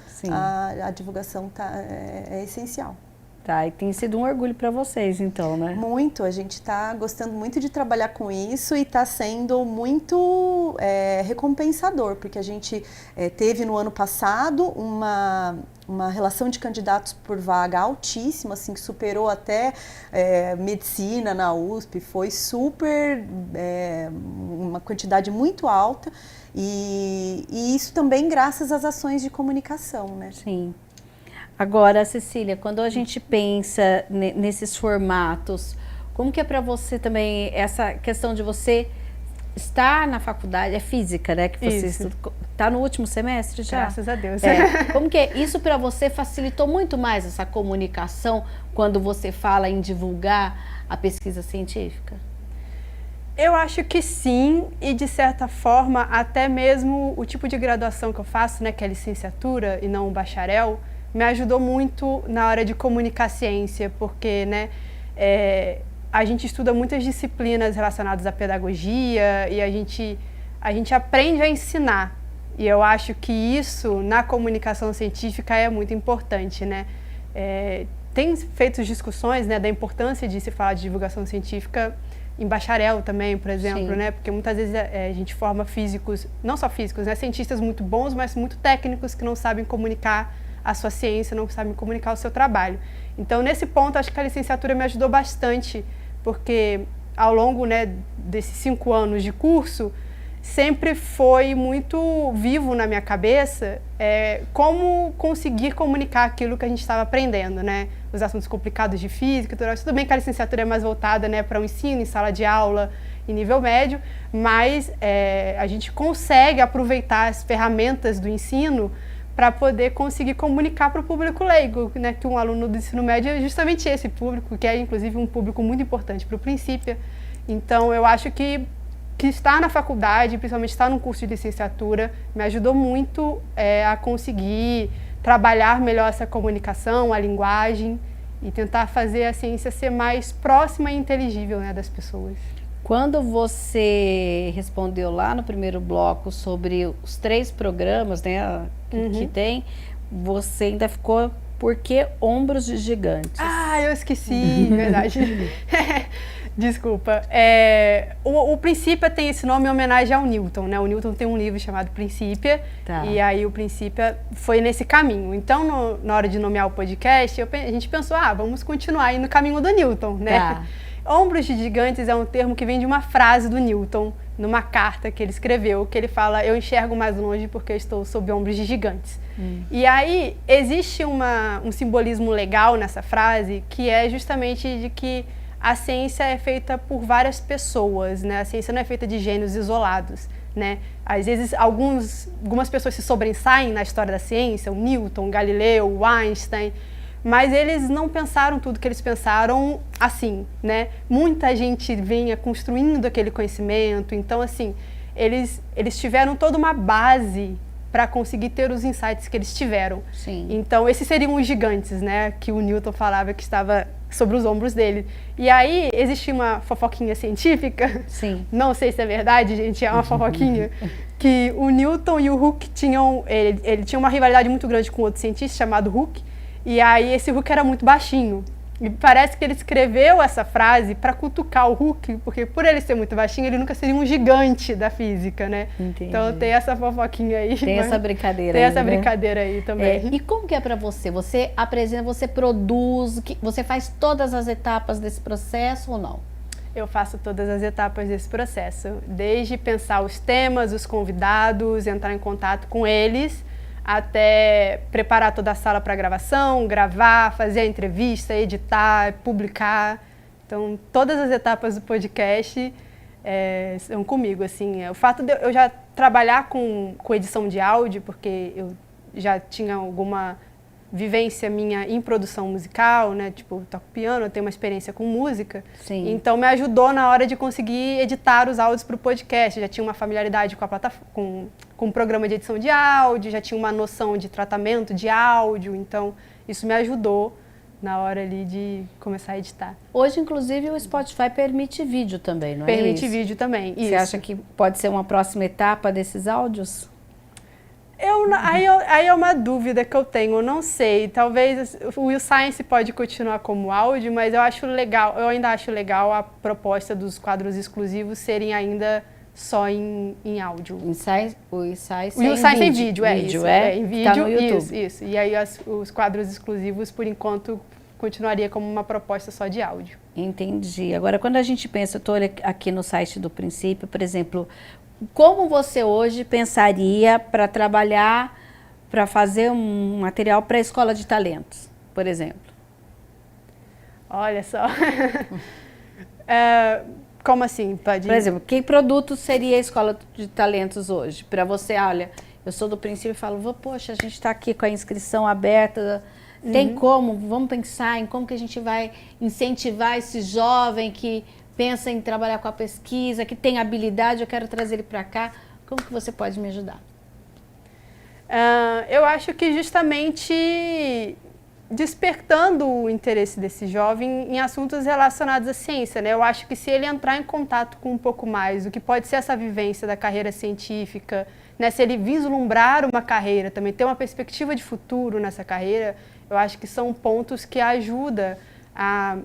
a divulgação é essencial. Tá, e tem sido um orgulho para vocês, então, né? Muito, a gente está gostando muito de trabalhar com isso e está sendo muito recompensador, porque a gente teve no ano passado uma relação de candidatos por vaga altíssima, assim, que superou até medicina na USP, foi uma quantidade muito alta, e isso também graças às ações de comunicação, né? Sim. Agora, Cecília, quando a gente pensa nesses formatos, como que é para você também essa questão de você estar na faculdade, é física, né? Que você está no último semestre já? Graças a Deus. Como que é? Isso para você facilitou muito mais essa comunicação quando você fala em divulgar a pesquisa científica? Eu acho que sim, e de certa forma, até mesmo o tipo de graduação que eu faço, né, que é licenciatura e não um bacharel, me ajudou muito na hora de comunicar ciência, porque, né, a gente estuda muitas disciplinas relacionadas à pedagogia e a gente aprende a ensinar. E eu acho que isso, na comunicação científica, é muito importante, né? Tem feito discussões, né, da importância de se falar de divulgação científica em bacharel também, por exemplo, Sim. né? Porque muitas vezes a gente forma físicos, não só físicos, né, cientistas muito bons, mas muito técnicos que não sabem comunicar a sua ciência, não sabem comunicar o seu trabalho. Então, nesse ponto, acho que a licenciatura me ajudou bastante, porque ao longo, né, desses 5 anos de curso, sempre foi muito vivo na minha cabeça como conseguir comunicar aquilo que a gente estava aprendendo, né? Os assuntos complicados de física, tudo bem que a licenciatura é mais voltada, né, para o ensino, em sala de aula, em nível médio, mas a gente consegue aproveitar as ferramentas do ensino para poder conseguir comunicar para o público leigo, né, que um aluno do ensino médio é justamente esse público, que é inclusive um público muito importante para o Princípia. Então eu acho que estar na faculdade, principalmente estar num curso de licenciatura, me ajudou muito a conseguir trabalhar melhor essa comunicação, a linguagem e tentar fazer a ciência ser mais próxima e inteligível, né, das pessoas. Quando você respondeu lá no primeiro bloco sobre os 3 programas, né, que tem, você ainda ficou por que ombros de gigantes? Ah, eu esqueci, verdade. Desculpa. O Princípia tem esse nome em homenagem ao Newton, né? O Newton tem um livro chamado Princípia, e aí o Princípia foi nesse caminho. Então, na hora de nomear o podcast, a gente pensou, vamos continuar aí no caminho do Newton, né? Ombros de gigantes é um termo que vem de uma frase do Newton, numa carta que ele escreveu, que ele fala, eu enxergo mais longe porque eu estou sob ombros de gigantes. E aí, existe um simbolismo legal nessa frase, que é justamente de que a ciência é feita por várias pessoas, né? A ciência não é feita de gênios isolados, né? Às vezes, algumas pessoas se sobressaem na história da ciência, o Newton, o Galileu, o Einstein, mas eles não pensaram tudo que eles pensaram assim, né? Muita gente vinha construindo aquele conhecimento, então, assim, eles tiveram toda uma base para conseguir ter os insights que eles tiveram. Sim. Então, esses seriam os gigantes, né? Que o Newton falava que estava sobre os ombros dele. E aí, existia uma fofoquinha científica, Sim. Não sei se é verdade, gente, é uma fofoquinha, que o Newton e o Hooke ele tinha uma rivalidade muito grande com outro cientista chamado Hooke, e aí esse Hooke era muito baixinho. E parece que ele escreveu essa frase para cutucar o Hooke, porque por ele ser muito baixinho, ele nunca seria um gigante da física, né? Entendi. Então tem essa fofoquinha aí. Tem essa brincadeira Tem aí, essa né? brincadeira aí também. E como que é para você? Você apresenta, você produz, você faz todas as etapas desse processo ou não? Eu faço todas as etapas desse processo, desde pensar os temas, os convidados, entrar em contato com eles, até preparar toda a sala para gravação, gravar, fazer a entrevista, editar, publicar. Então, todas as etapas do podcast são comigo, assim. O fato de eu já trabalhar com edição de áudio, porque eu já tinha alguma vivência minha em produção musical, né? Tipo, eu toco piano, eu tenho uma experiência com música. Sim. Então, me ajudou na hora de conseguir editar os áudios para o podcast. Já tinha uma familiaridade com a plataforma, com o programa de edição de áudio, já tinha uma noção de tratamento de áudio. Então, isso me ajudou na hora ali de começar a editar. Hoje, inclusive, o Spotify permite vídeo também, não é? Permite vídeo também, isso. Você acha que pode ser uma próxima etapa desses áudios? Aí é uma dúvida que eu tenho, eu não sei. Talvez o Will Science pode continuar como áudio, mas eu ainda acho legal a proposta dos quadros exclusivos serem ainda só em áudio. O Science em vídeo, isso. Em vídeo, tá no YouTube. Isso. E aí os quadros exclusivos, por enquanto, continuaria como uma proposta só de áudio. Entendi. Agora, quando a gente pensa, eu estou aqui no site do Princípio, por exemplo, como você hoje pensaria para trabalhar, para fazer um material para a Escola de Talentos, por exemplo? Olha só. Como assim? Por exemplo, que produto seria a Escola de Talentos hoje? Para você, olha, eu sou do Princípio e falo, poxa, a gente está aqui com a inscrição aberta, tem como? Vamos pensar em como que a gente vai incentivar esse jovem que pensa em trabalhar com a pesquisa, que tem habilidade, eu quero trazer ele para cá. Como que você pode me ajudar? Eu acho que justamente despertando o interesse desse jovem em assuntos relacionados à ciência, né? Eu acho que se ele entrar em contato com um pouco mais do que pode ser essa vivência da carreira científica, né? Se ele vislumbrar uma carreira, também ter uma perspectiva de futuro nessa carreira, eu acho que são pontos que ajudam a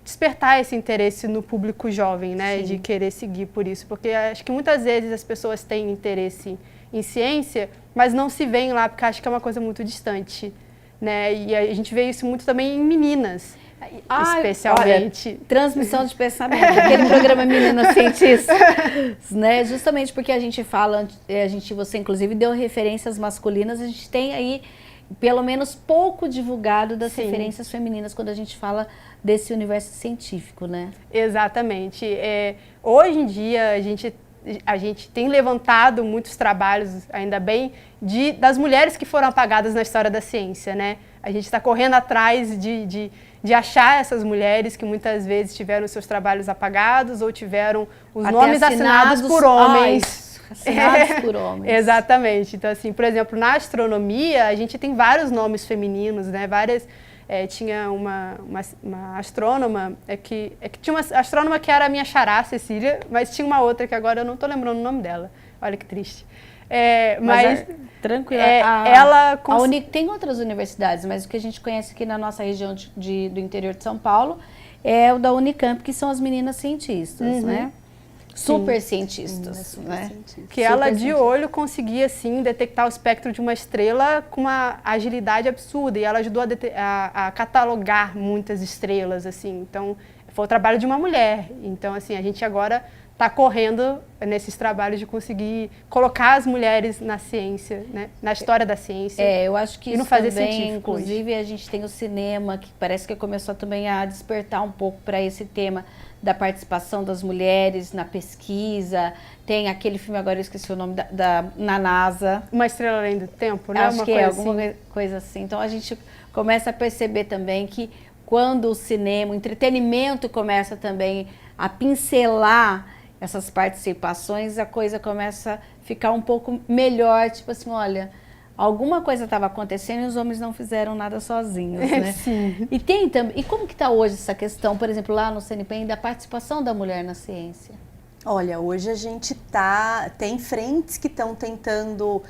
despertar esse interesse no público jovem, né? Sim. De querer seguir por isso, porque acho que muitas vezes as pessoas têm interesse em ciência, mas não se veem lá porque acham que é uma coisa muito distante, né? E a gente vê isso muito também em meninas. Especialmente. Olha, transmissão de pensamento, aquele programa Meninas Cientistas, né? Justamente porque a gente fala, você inclusive deu referências masculinas, a gente tem aí pelo menos pouco divulgado das referências femininas quando a gente fala desse universo científico, né? Exatamente. Hoje em dia a gente tem levantado muitos trabalhos, ainda bem, das mulheres que foram apagadas na história da ciência, né? A gente está correndo atrás de achar essas mulheres que muitas vezes tiveram seus trabalhos apagados ou tiveram os nomes assinados por homens. Assinados por homens. Exatamente. Então, assim, por exemplo, na astronomia, a gente tem vários nomes femininos, né? Tinha uma astrônoma, que tinha uma astrônoma que era a minha xará, Cecília, mas tinha uma outra que agora eu não estou lembrando o nome dela. Olha que triste. Tranquilo. Tem outras universidades, mas o que a gente conhece aqui na nossa região do interior de São Paulo é o da Unicamp, que são as meninas cientistas, né? Super cientistas, né? Que ela de olho conseguia assim detectar o espectro de uma estrela com uma agilidade absurda, e ela ajudou a catalogar muitas estrelas, assim. Então foi o trabalho de uma mulher. Então, assim, a gente agora está correndo nesses trabalhos de conseguir colocar as mulheres na ciência, né? Na história da ciência. Eu acho que isso também, inclusive, a gente tem o cinema, que parece que começou também a despertar um pouco para esse tema da participação das mulheres na pesquisa. Tem aquele filme, agora eu esqueci o nome, na NASA. Uma Estrela Além do Tempo, né? Acho que é alguma coisa assim. Então a gente começa a perceber também que quando o cinema, o entretenimento começa também a pincelar essas participações, a coisa começa a ficar um pouco melhor, tipo assim, olha, alguma coisa estava acontecendo e os homens não fizeram nada sozinhos, né? Sim. E como que está hoje essa questão, por exemplo, lá no CNPq, da participação da mulher na ciência? Olha, hoje a gente tem frentes que estão tentando...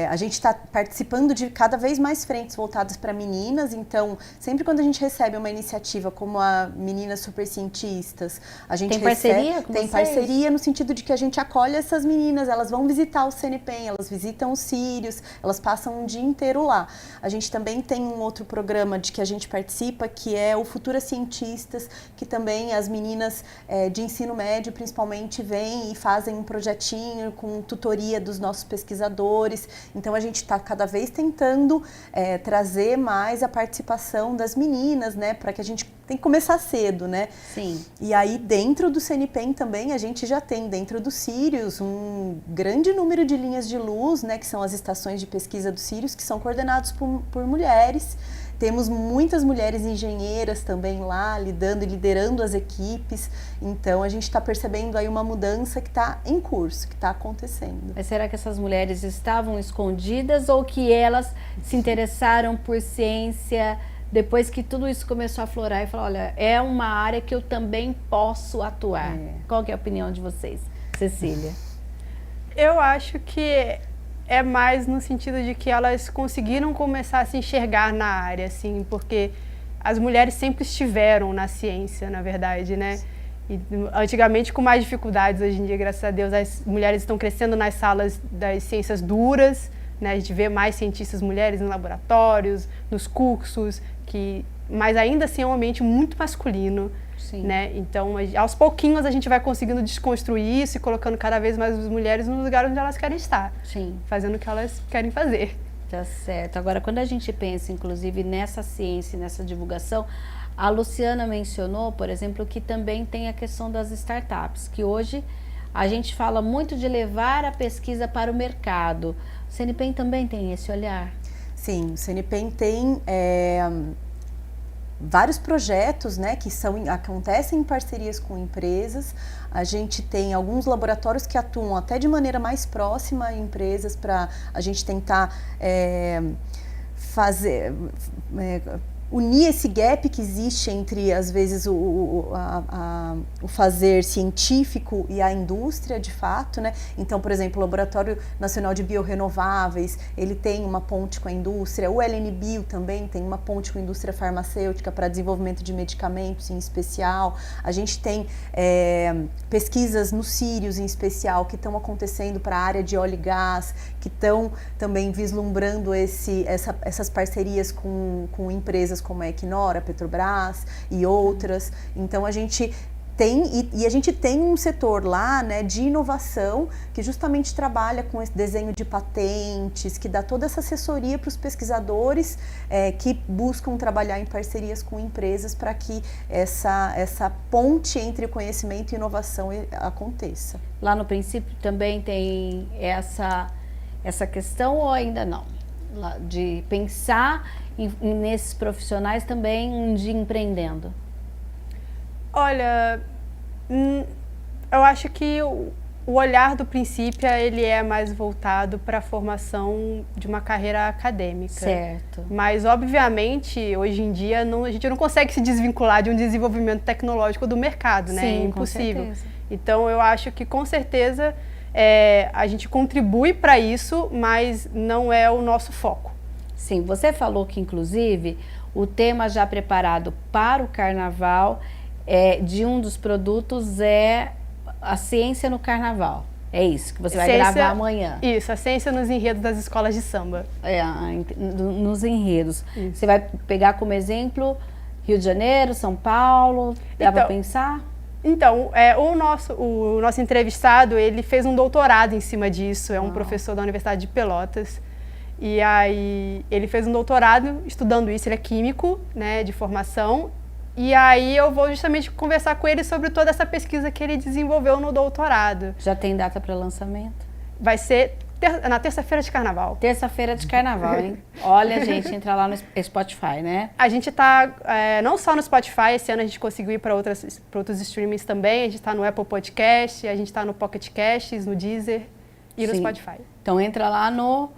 a gente está participando de cada vez mais frentes voltadas para meninas, então sempre quando a gente recebe uma iniciativa como a Meninas Super Cientistas, a gente tem parceria com tem vocês? Parceria no sentido de que a gente acolhe essas meninas, elas vão visitar o CNPq, elas visitam os Sírios, elas passam um dia inteiro lá. A gente também tem um outro programa de que a gente participa, que é o Futuras Cientistas, que também as meninas de ensino médio principalmente vêm e fazem um projetinho com tutoria dos nossos pesquisadores. Então a gente está cada vez tentando trazer mais a participação das meninas, né? Para que a gente tem que começar cedo, né? Sim. E aí dentro do CNPq também a gente já tem dentro do Sírios um grande número de linhas de luz, né? Que são as estações de pesquisa do Sírios, que são coordenados por mulheres. Temos muitas mulheres engenheiras também lá, liderando as equipes. Então, a gente está percebendo aí uma mudança que está em curso, que está acontecendo. Mas será que essas mulheres estavam escondidas ou que elas se interessaram por ciência depois que tudo isso começou a aflorar e falar, olha, é uma área que eu também posso atuar? Qual que é a opinião de vocês, Cecília? Eu acho que é mais no sentido de que elas conseguiram começar a se enxergar na área, assim, porque as mulheres sempre estiveram na ciência, na verdade, né? E, antigamente com mais dificuldades, hoje em dia, graças a Deus, as mulheres estão crescendo nas salas das ciências duras, né? A gente vê mais cientistas mulheres em laboratórios, nos cursos, mas ainda assim é um ambiente muito masculino. Sim. Né? Então, aos pouquinhos a gente vai conseguindo desconstruir isso e colocando cada vez mais as mulheres nos lugares onde elas querem estar. Sim. Fazendo o que elas querem fazer. Tá certo. Agora, quando a gente pensa, inclusive, nessa ciência, nessa divulgação, a Luciana mencionou, por exemplo, que também tem a questão das startups, que hoje a gente fala muito de levar a pesquisa para o mercado. O CNPq também tem esse olhar? Sim, o CNPq tem... vários projetos, né, que acontecem em parcerias com empresas. A gente tem alguns laboratórios que atuam até de maneira mais próxima a empresas para a gente tentar unir esse gap que existe entre, às vezes, o fazer científico e a indústria, de fato, né? Então, por exemplo, o Laboratório Nacional de Biorrenováveis, ele tem uma ponte com a indústria, o LNBio também tem uma ponte com a indústria farmacêutica para desenvolvimento de medicamentos em especial. A gente tem pesquisas nos Sírios, em especial, que estão acontecendo para a área de óleo e gás, que estão também vislumbrando essas parcerias com empresas empresas como a Equinor, a Petrobras e outras. Então a gente a gente tem um setor lá, né, de inovação que justamente trabalha com esse desenho de patentes, que dá toda essa assessoria para os pesquisadores que buscam trabalhar em parcerias com empresas para que essa ponte entre conhecimento e inovação aconteça. Lá no princípio também tem essa questão ou ainda não? De pensar nesses profissionais também um dia empreendendo? Olha, eu acho que o olhar do princípio ele é mais voltado para a formação de uma carreira acadêmica. Certo. Mas, obviamente, hoje em dia, a gente não consegue se desvincular de um desenvolvimento tecnológico do mercado, né? Sim, é impossível. com certeza. Então, eu acho que, com certeza, a gente contribui para isso, mas não é o nosso foco. Sim, você falou que, inclusive, o tema já preparado para o carnaval de um dos produtos é a ciência no carnaval. É isso que você vai gravar amanhã. Isso, a ciência nos enredos das escolas de samba. Nos enredos. Isso. Você vai pegar como exemplo Rio de Janeiro, São Paulo, dá para pensar? Então, o nosso entrevistado, ele fez um doutorado em cima disso, é um professor da Universidade de Pelotas. E aí, ele fez um doutorado estudando isso, ele é químico, né, de formação. E aí eu vou justamente conversar com ele sobre toda essa pesquisa que ele desenvolveu no doutorado. Já tem data para lançamento? Vai ser na terça-feira de carnaval. Terça-feira de carnaval, hein? Olha, gente, entra lá no Spotify, né? A gente está não só no Spotify, esse ano a gente conseguiu ir para outros streamings também. A gente está no Apple Podcast, a gente está no Pocket Casts, no Deezer e no Spotify. Então entra lá no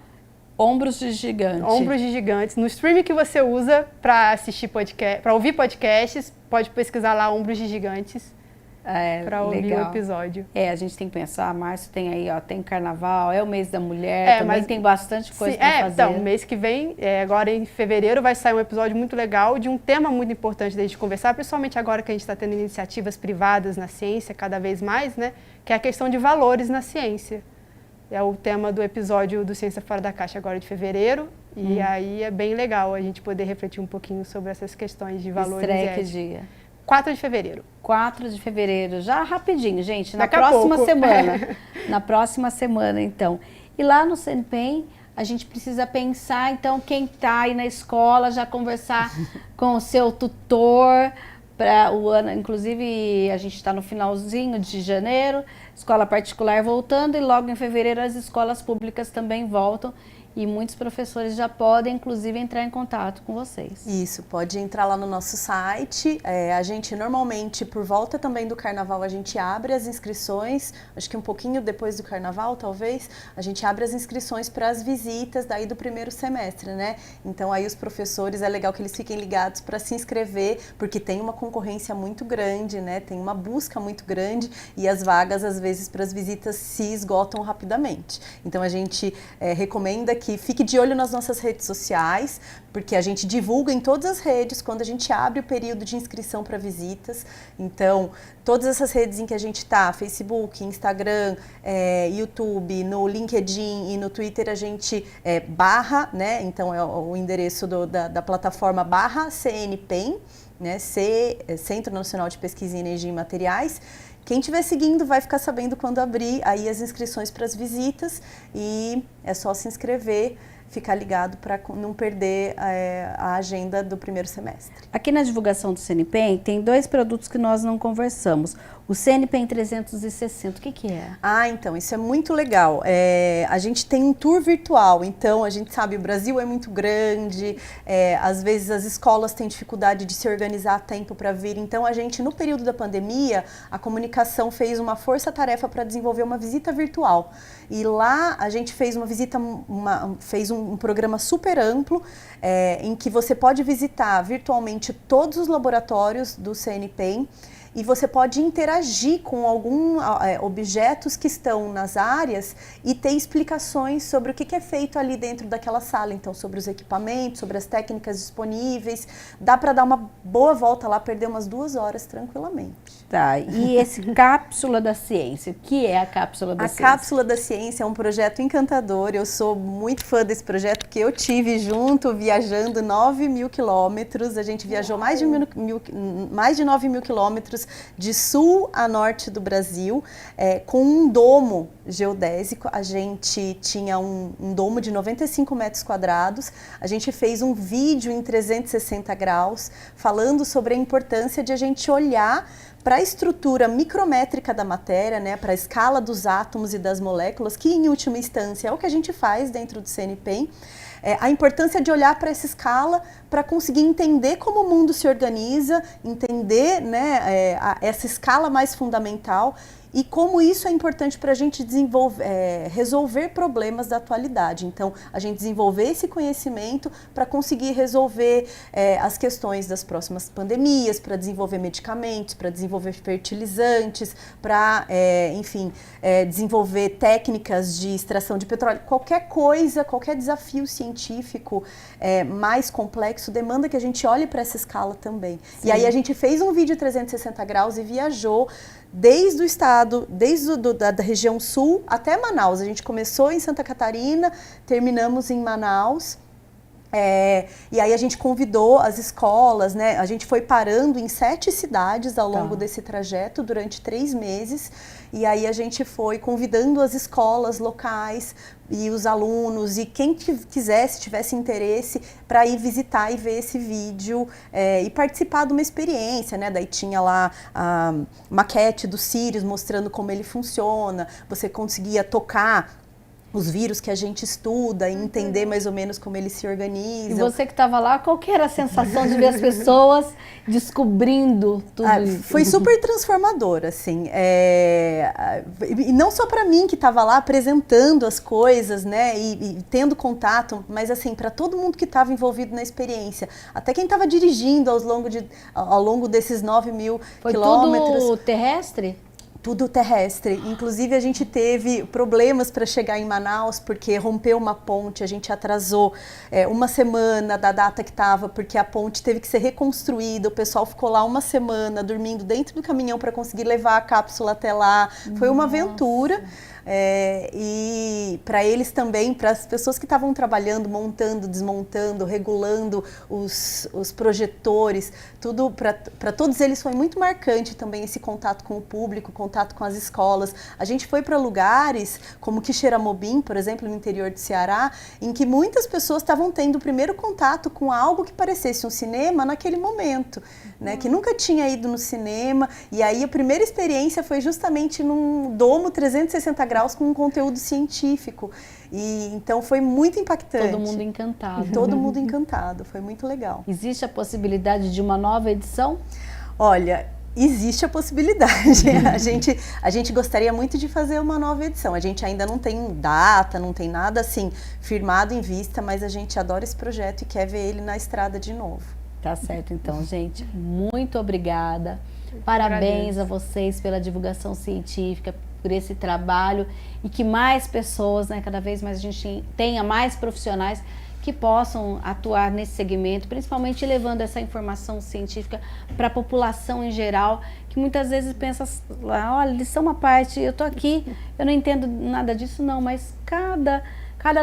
Ombros de Gigante. Ombros de Gigantes. No streaming que você usa para assistir podcast, para ouvir podcasts, pode pesquisar lá Ombros de Gigantes para ouvir o episódio. A gente tem que pensar, março tem aí, tem carnaval, é o mês da mulher, também tem bastante coisa para fazer. Então, mês que vem, agora em fevereiro, vai sair um episódio muito legal de um tema muito importante da gente conversar, principalmente agora que a gente está tendo iniciativas privadas na ciência, cada vez mais, né? Que é a questão de valores na ciência. É o tema do episódio do Ciência Fora da Caixa agora de fevereiro. E aí é bem legal a gente poder refletir um pouquinho sobre essas questões de valores. Estreia que dia? 4 de fevereiro. 4 de fevereiro, já rapidinho, gente, na Daqui a próxima pouco. semana. Na próxima semana, então. E lá no CNPEM, a gente precisa pensar, então, quem está aí na escola, já conversar com o seu tutor para o ano. Inclusive, a gente está no finalzinho de janeiro, escola particular voltando, e logo em fevereiro as escolas públicas também voltam. E muitos professores já podem, inclusive, entrar em contato com vocês. Isso, pode entrar lá no nosso site. A gente, normalmente, por volta também do carnaval, a gente abre as inscrições, acho que um pouquinho depois do carnaval, talvez, a gente abre as inscrições para as visitas daí do primeiro semestre, né? Então, aí os professores, é legal que eles fiquem ligados para se inscrever, porque tem uma concorrência muito grande, né? Tem uma busca muito grande e as vagas, às vezes, para as visitas se esgotam rapidamente. Então, a gente recomenda que fique de olho nas nossas redes sociais, porque a gente divulga em todas as redes quando a gente abre o período de inscrição para visitas. Então, todas essas redes em que a gente está, Facebook, Instagram, YouTube, no LinkedIn e no Twitter, a gente barra, né? Então, é o endereço da plataforma /CNPEM, né? Centro Nacional de Pesquisa em Energia e Materiais. Quem estiver seguindo vai ficar sabendo quando abrir aí as inscrições para as visitas e é só se inscrever, ficar ligado para não perder a agenda do primeiro semestre. Aqui na divulgação do CNPEM tem 2 produtos que nós não conversamos. O CNPEM 360, o que é? Então, isso é muito legal. A gente tem um tour virtual, então a gente sabe, o Brasil é muito grande, às vezes as escolas têm dificuldade de se organizar a tempo para vir, então a gente, no período da pandemia, a comunicação fez uma força-tarefa para desenvolver uma visita virtual. E lá a gente fez uma visita, fez um programa super amplo, em que você pode visitar virtualmente todos os laboratórios do CNPEM, e você pode interagir com alguns objetos que estão nas áreas e ter explicações sobre o que é feito ali dentro daquela sala. Então, sobre os equipamentos, sobre as técnicas disponíveis. Dá para dar uma boa volta lá, perder umas 2 horas tranquilamente. Tá, e esse Cápsula da Ciência, o que é a Cápsula da Ciência? A Cápsula da Ciência é um projeto encantador, eu sou muito fã desse projeto, porque eu tive junto, viajando 9.000 quilômetros, a gente viajou mais de 9.000 quilômetros de sul a norte do Brasil, com um domo geodésico. A gente tinha um domo de 95 metros quadrados, a gente fez um vídeo em 360 graus, falando sobre a importância de a gente olhar para a estrutura micrométrica da matéria, né, para a escala dos átomos e das moléculas, que em última instância é o que a gente faz dentro do CNPEM, a importância de olhar para essa escala para conseguir entender como o mundo se organiza, entender, né, essa escala mais fundamental e como isso é importante para a gente resolver problemas da atualidade. Então, a gente desenvolver esse conhecimento para conseguir resolver as questões das próximas pandemias, para desenvolver medicamentos, para desenvolver fertilizantes, para, enfim, desenvolver técnicas de extração de petróleo. Qualquer coisa, qualquer desafio científico mais complexo demanda que a gente olhe para essa escala também. Sim. E aí a gente fez um vídeo 360 graus e viajou desde o estado, da região sul até Manaus. A gente começou em Santa Catarina, terminamos em Manaus. E aí a gente convidou as escolas, né? A gente foi parando em 7 cidades ao longo desse trajeto durante 3 meses. E aí a gente foi convidando as escolas locais e os alunos e quem quisesse, tivesse interesse, para ir visitar e ver esse vídeo e participar de uma experiência, né? Daí tinha lá a maquete do Sirius mostrando como ele funciona, você conseguia tocar os vírus que a gente estuda e entender mais ou menos como eles se organizam. E você que estava lá, qual que era a sensação de ver as pessoas descobrindo tudo isso? Foi super transformador, assim. E não só para mim que estava lá apresentando as coisas, né, e tendo contato, mas assim, para todo mundo que estava envolvido na experiência. Até quem estava dirigindo ao longo desses 9.000 quilômetros. Foi tudo terrestre? Tudo terrestre. Inclusive, a gente teve problemas para chegar em Manaus, porque rompeu uma ponte, a gente atrasou 1 semana da data que estava, porque a ponte teve que ser reconstruída, o pessoal ficou lá 1 semana dormindo dentro do caminhão para conseguir levar a cápsula até lá. Foi uma aventura. E para eles também, para as pessoas que estavam trabalhando, montando, desmontando, regulando os projetores, tudo para todos eles foi muito marcante também esse contato com o público, contato com as escolas. A gente foi para lugares como Quixeramobim, por exemplo, no interior do Ceará, em que muitas pessoas estavam tendo o primeiro contato com algo que parecesse um cinema naquele momento, né, que nunca tinha ido no cinema, e aí a primeira experiência foi justamente num domo 360 graus com um conteúdo científico. E então foi muito impactante. Todo mundo encantado. Todo mundo encantado, foi muito legal. Existe a possibilidade de uma nova edição? Olha, existe a possibilidade. A gente gostaria muito de fazer uma nova edição. A gente ainda não tem data, não tem nada assim firmado em vista, mas a gente adora esse projeto e quer ver ele na estrada de novo. Tá certo, então, gente. Muito obrigada. Parabéns a vocês pela divulgação científica, por esse trabalho e que mais pessoas, né, cada vez mais a gente tenha mais profissionais que possam atuar nesse segmento, principalmente levando essa informação científica para a população em geral, que muitas vezes pensa, olha, lição à parte, eu tô aqui, eu não entendo nada disso não, mas cada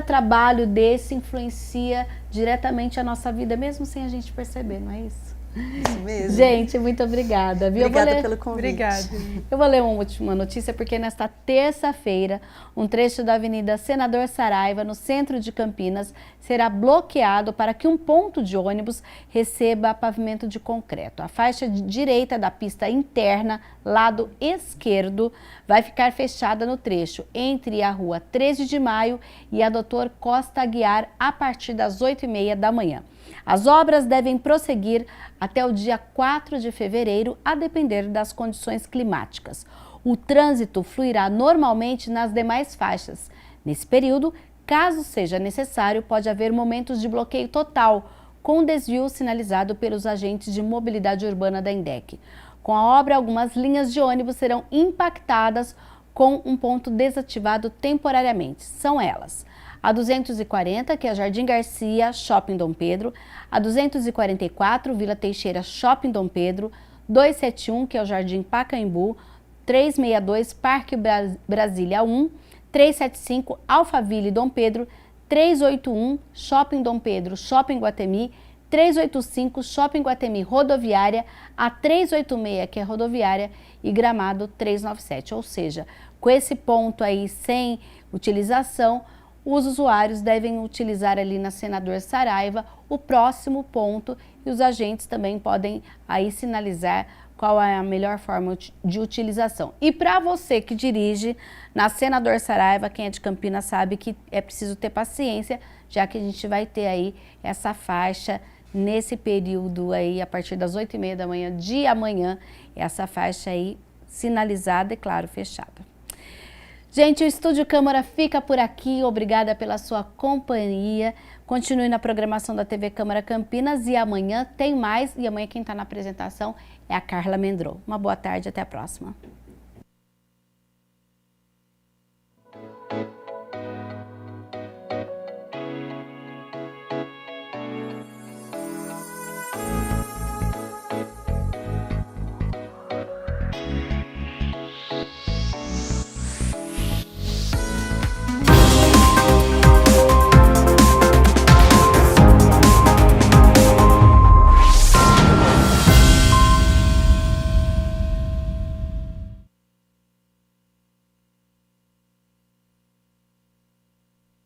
trabalho desse influencia diretamente a nossa vida, mesmo sem a gente perceber, não é isso? Isso mesmo. Gente, muito obrigada. Viu? Obrigada pelo convite. Obrigada. Eu vou ler uma última notícia, porque nesta terça-feira, um trecho da Avenida Senador Saraiva, no centro de Campinas, será bloqueado para que um ponto de ônibus receba pavimento de concreto. A faixa direita da pista interna, lado esquerdo, vai ficar fechada no trecho entre a rua 13 de Maio e a Dr. Costa Aguiar a partir das 8h30 da manhã. As obras devem prosseguir até o dia 4 de fevereiro, a depender das condições climáticas. O trânsito fluirá normalmente nas demais faixas. Nesse período, caso seja necessário, pode haver momentos de bloqueio total, com desvio sinalizado pelos agentes de mobilidade urbana da INDEC. Com a obra, algumas linhas de ônibus serão impactadas com um ponto desativado temporariamente. São elas: a 240, que é Jardim Garcia, Shopping Dom Pedro, a 244, Vila Teixeira, Shopping Dom Pedro, 271, que é o Jardim Pacaembu, 362, Parque Brasília 1, 375, Alphaville Dom Pedro, 381, Shopping Dom Pedro, Shopping Guatemi, 385, Shopping Guatemi Rodoviária, a 386, que é rodoviária, e Gramado 397. Ou seja, com esse ponto aí sem utilização, os usuários devem utilizar ali na Senador Saraiva o próximo ponto, e os agentes também podem aí sinalizar qual é a melhor forma de utilização. E para você que dirige na Senador Saraiva, quem é de Campinas sabe que é preciso ter paciência, já que a gente vai ter aí essa faixa nesse período aí, a partir das 8h30 da manhã de amanhã, essa faixa aí sinalizada e, claro, fechada. Gente, o Estúdio Câmara fica por aqui. Obrigada pela sua companhia. Continue na programação da TV Câmara Campinas e amanhã tem mais. E amanhã quem está na apresentação é a Carla Mendrou. Uma boa tarde, até a próxima.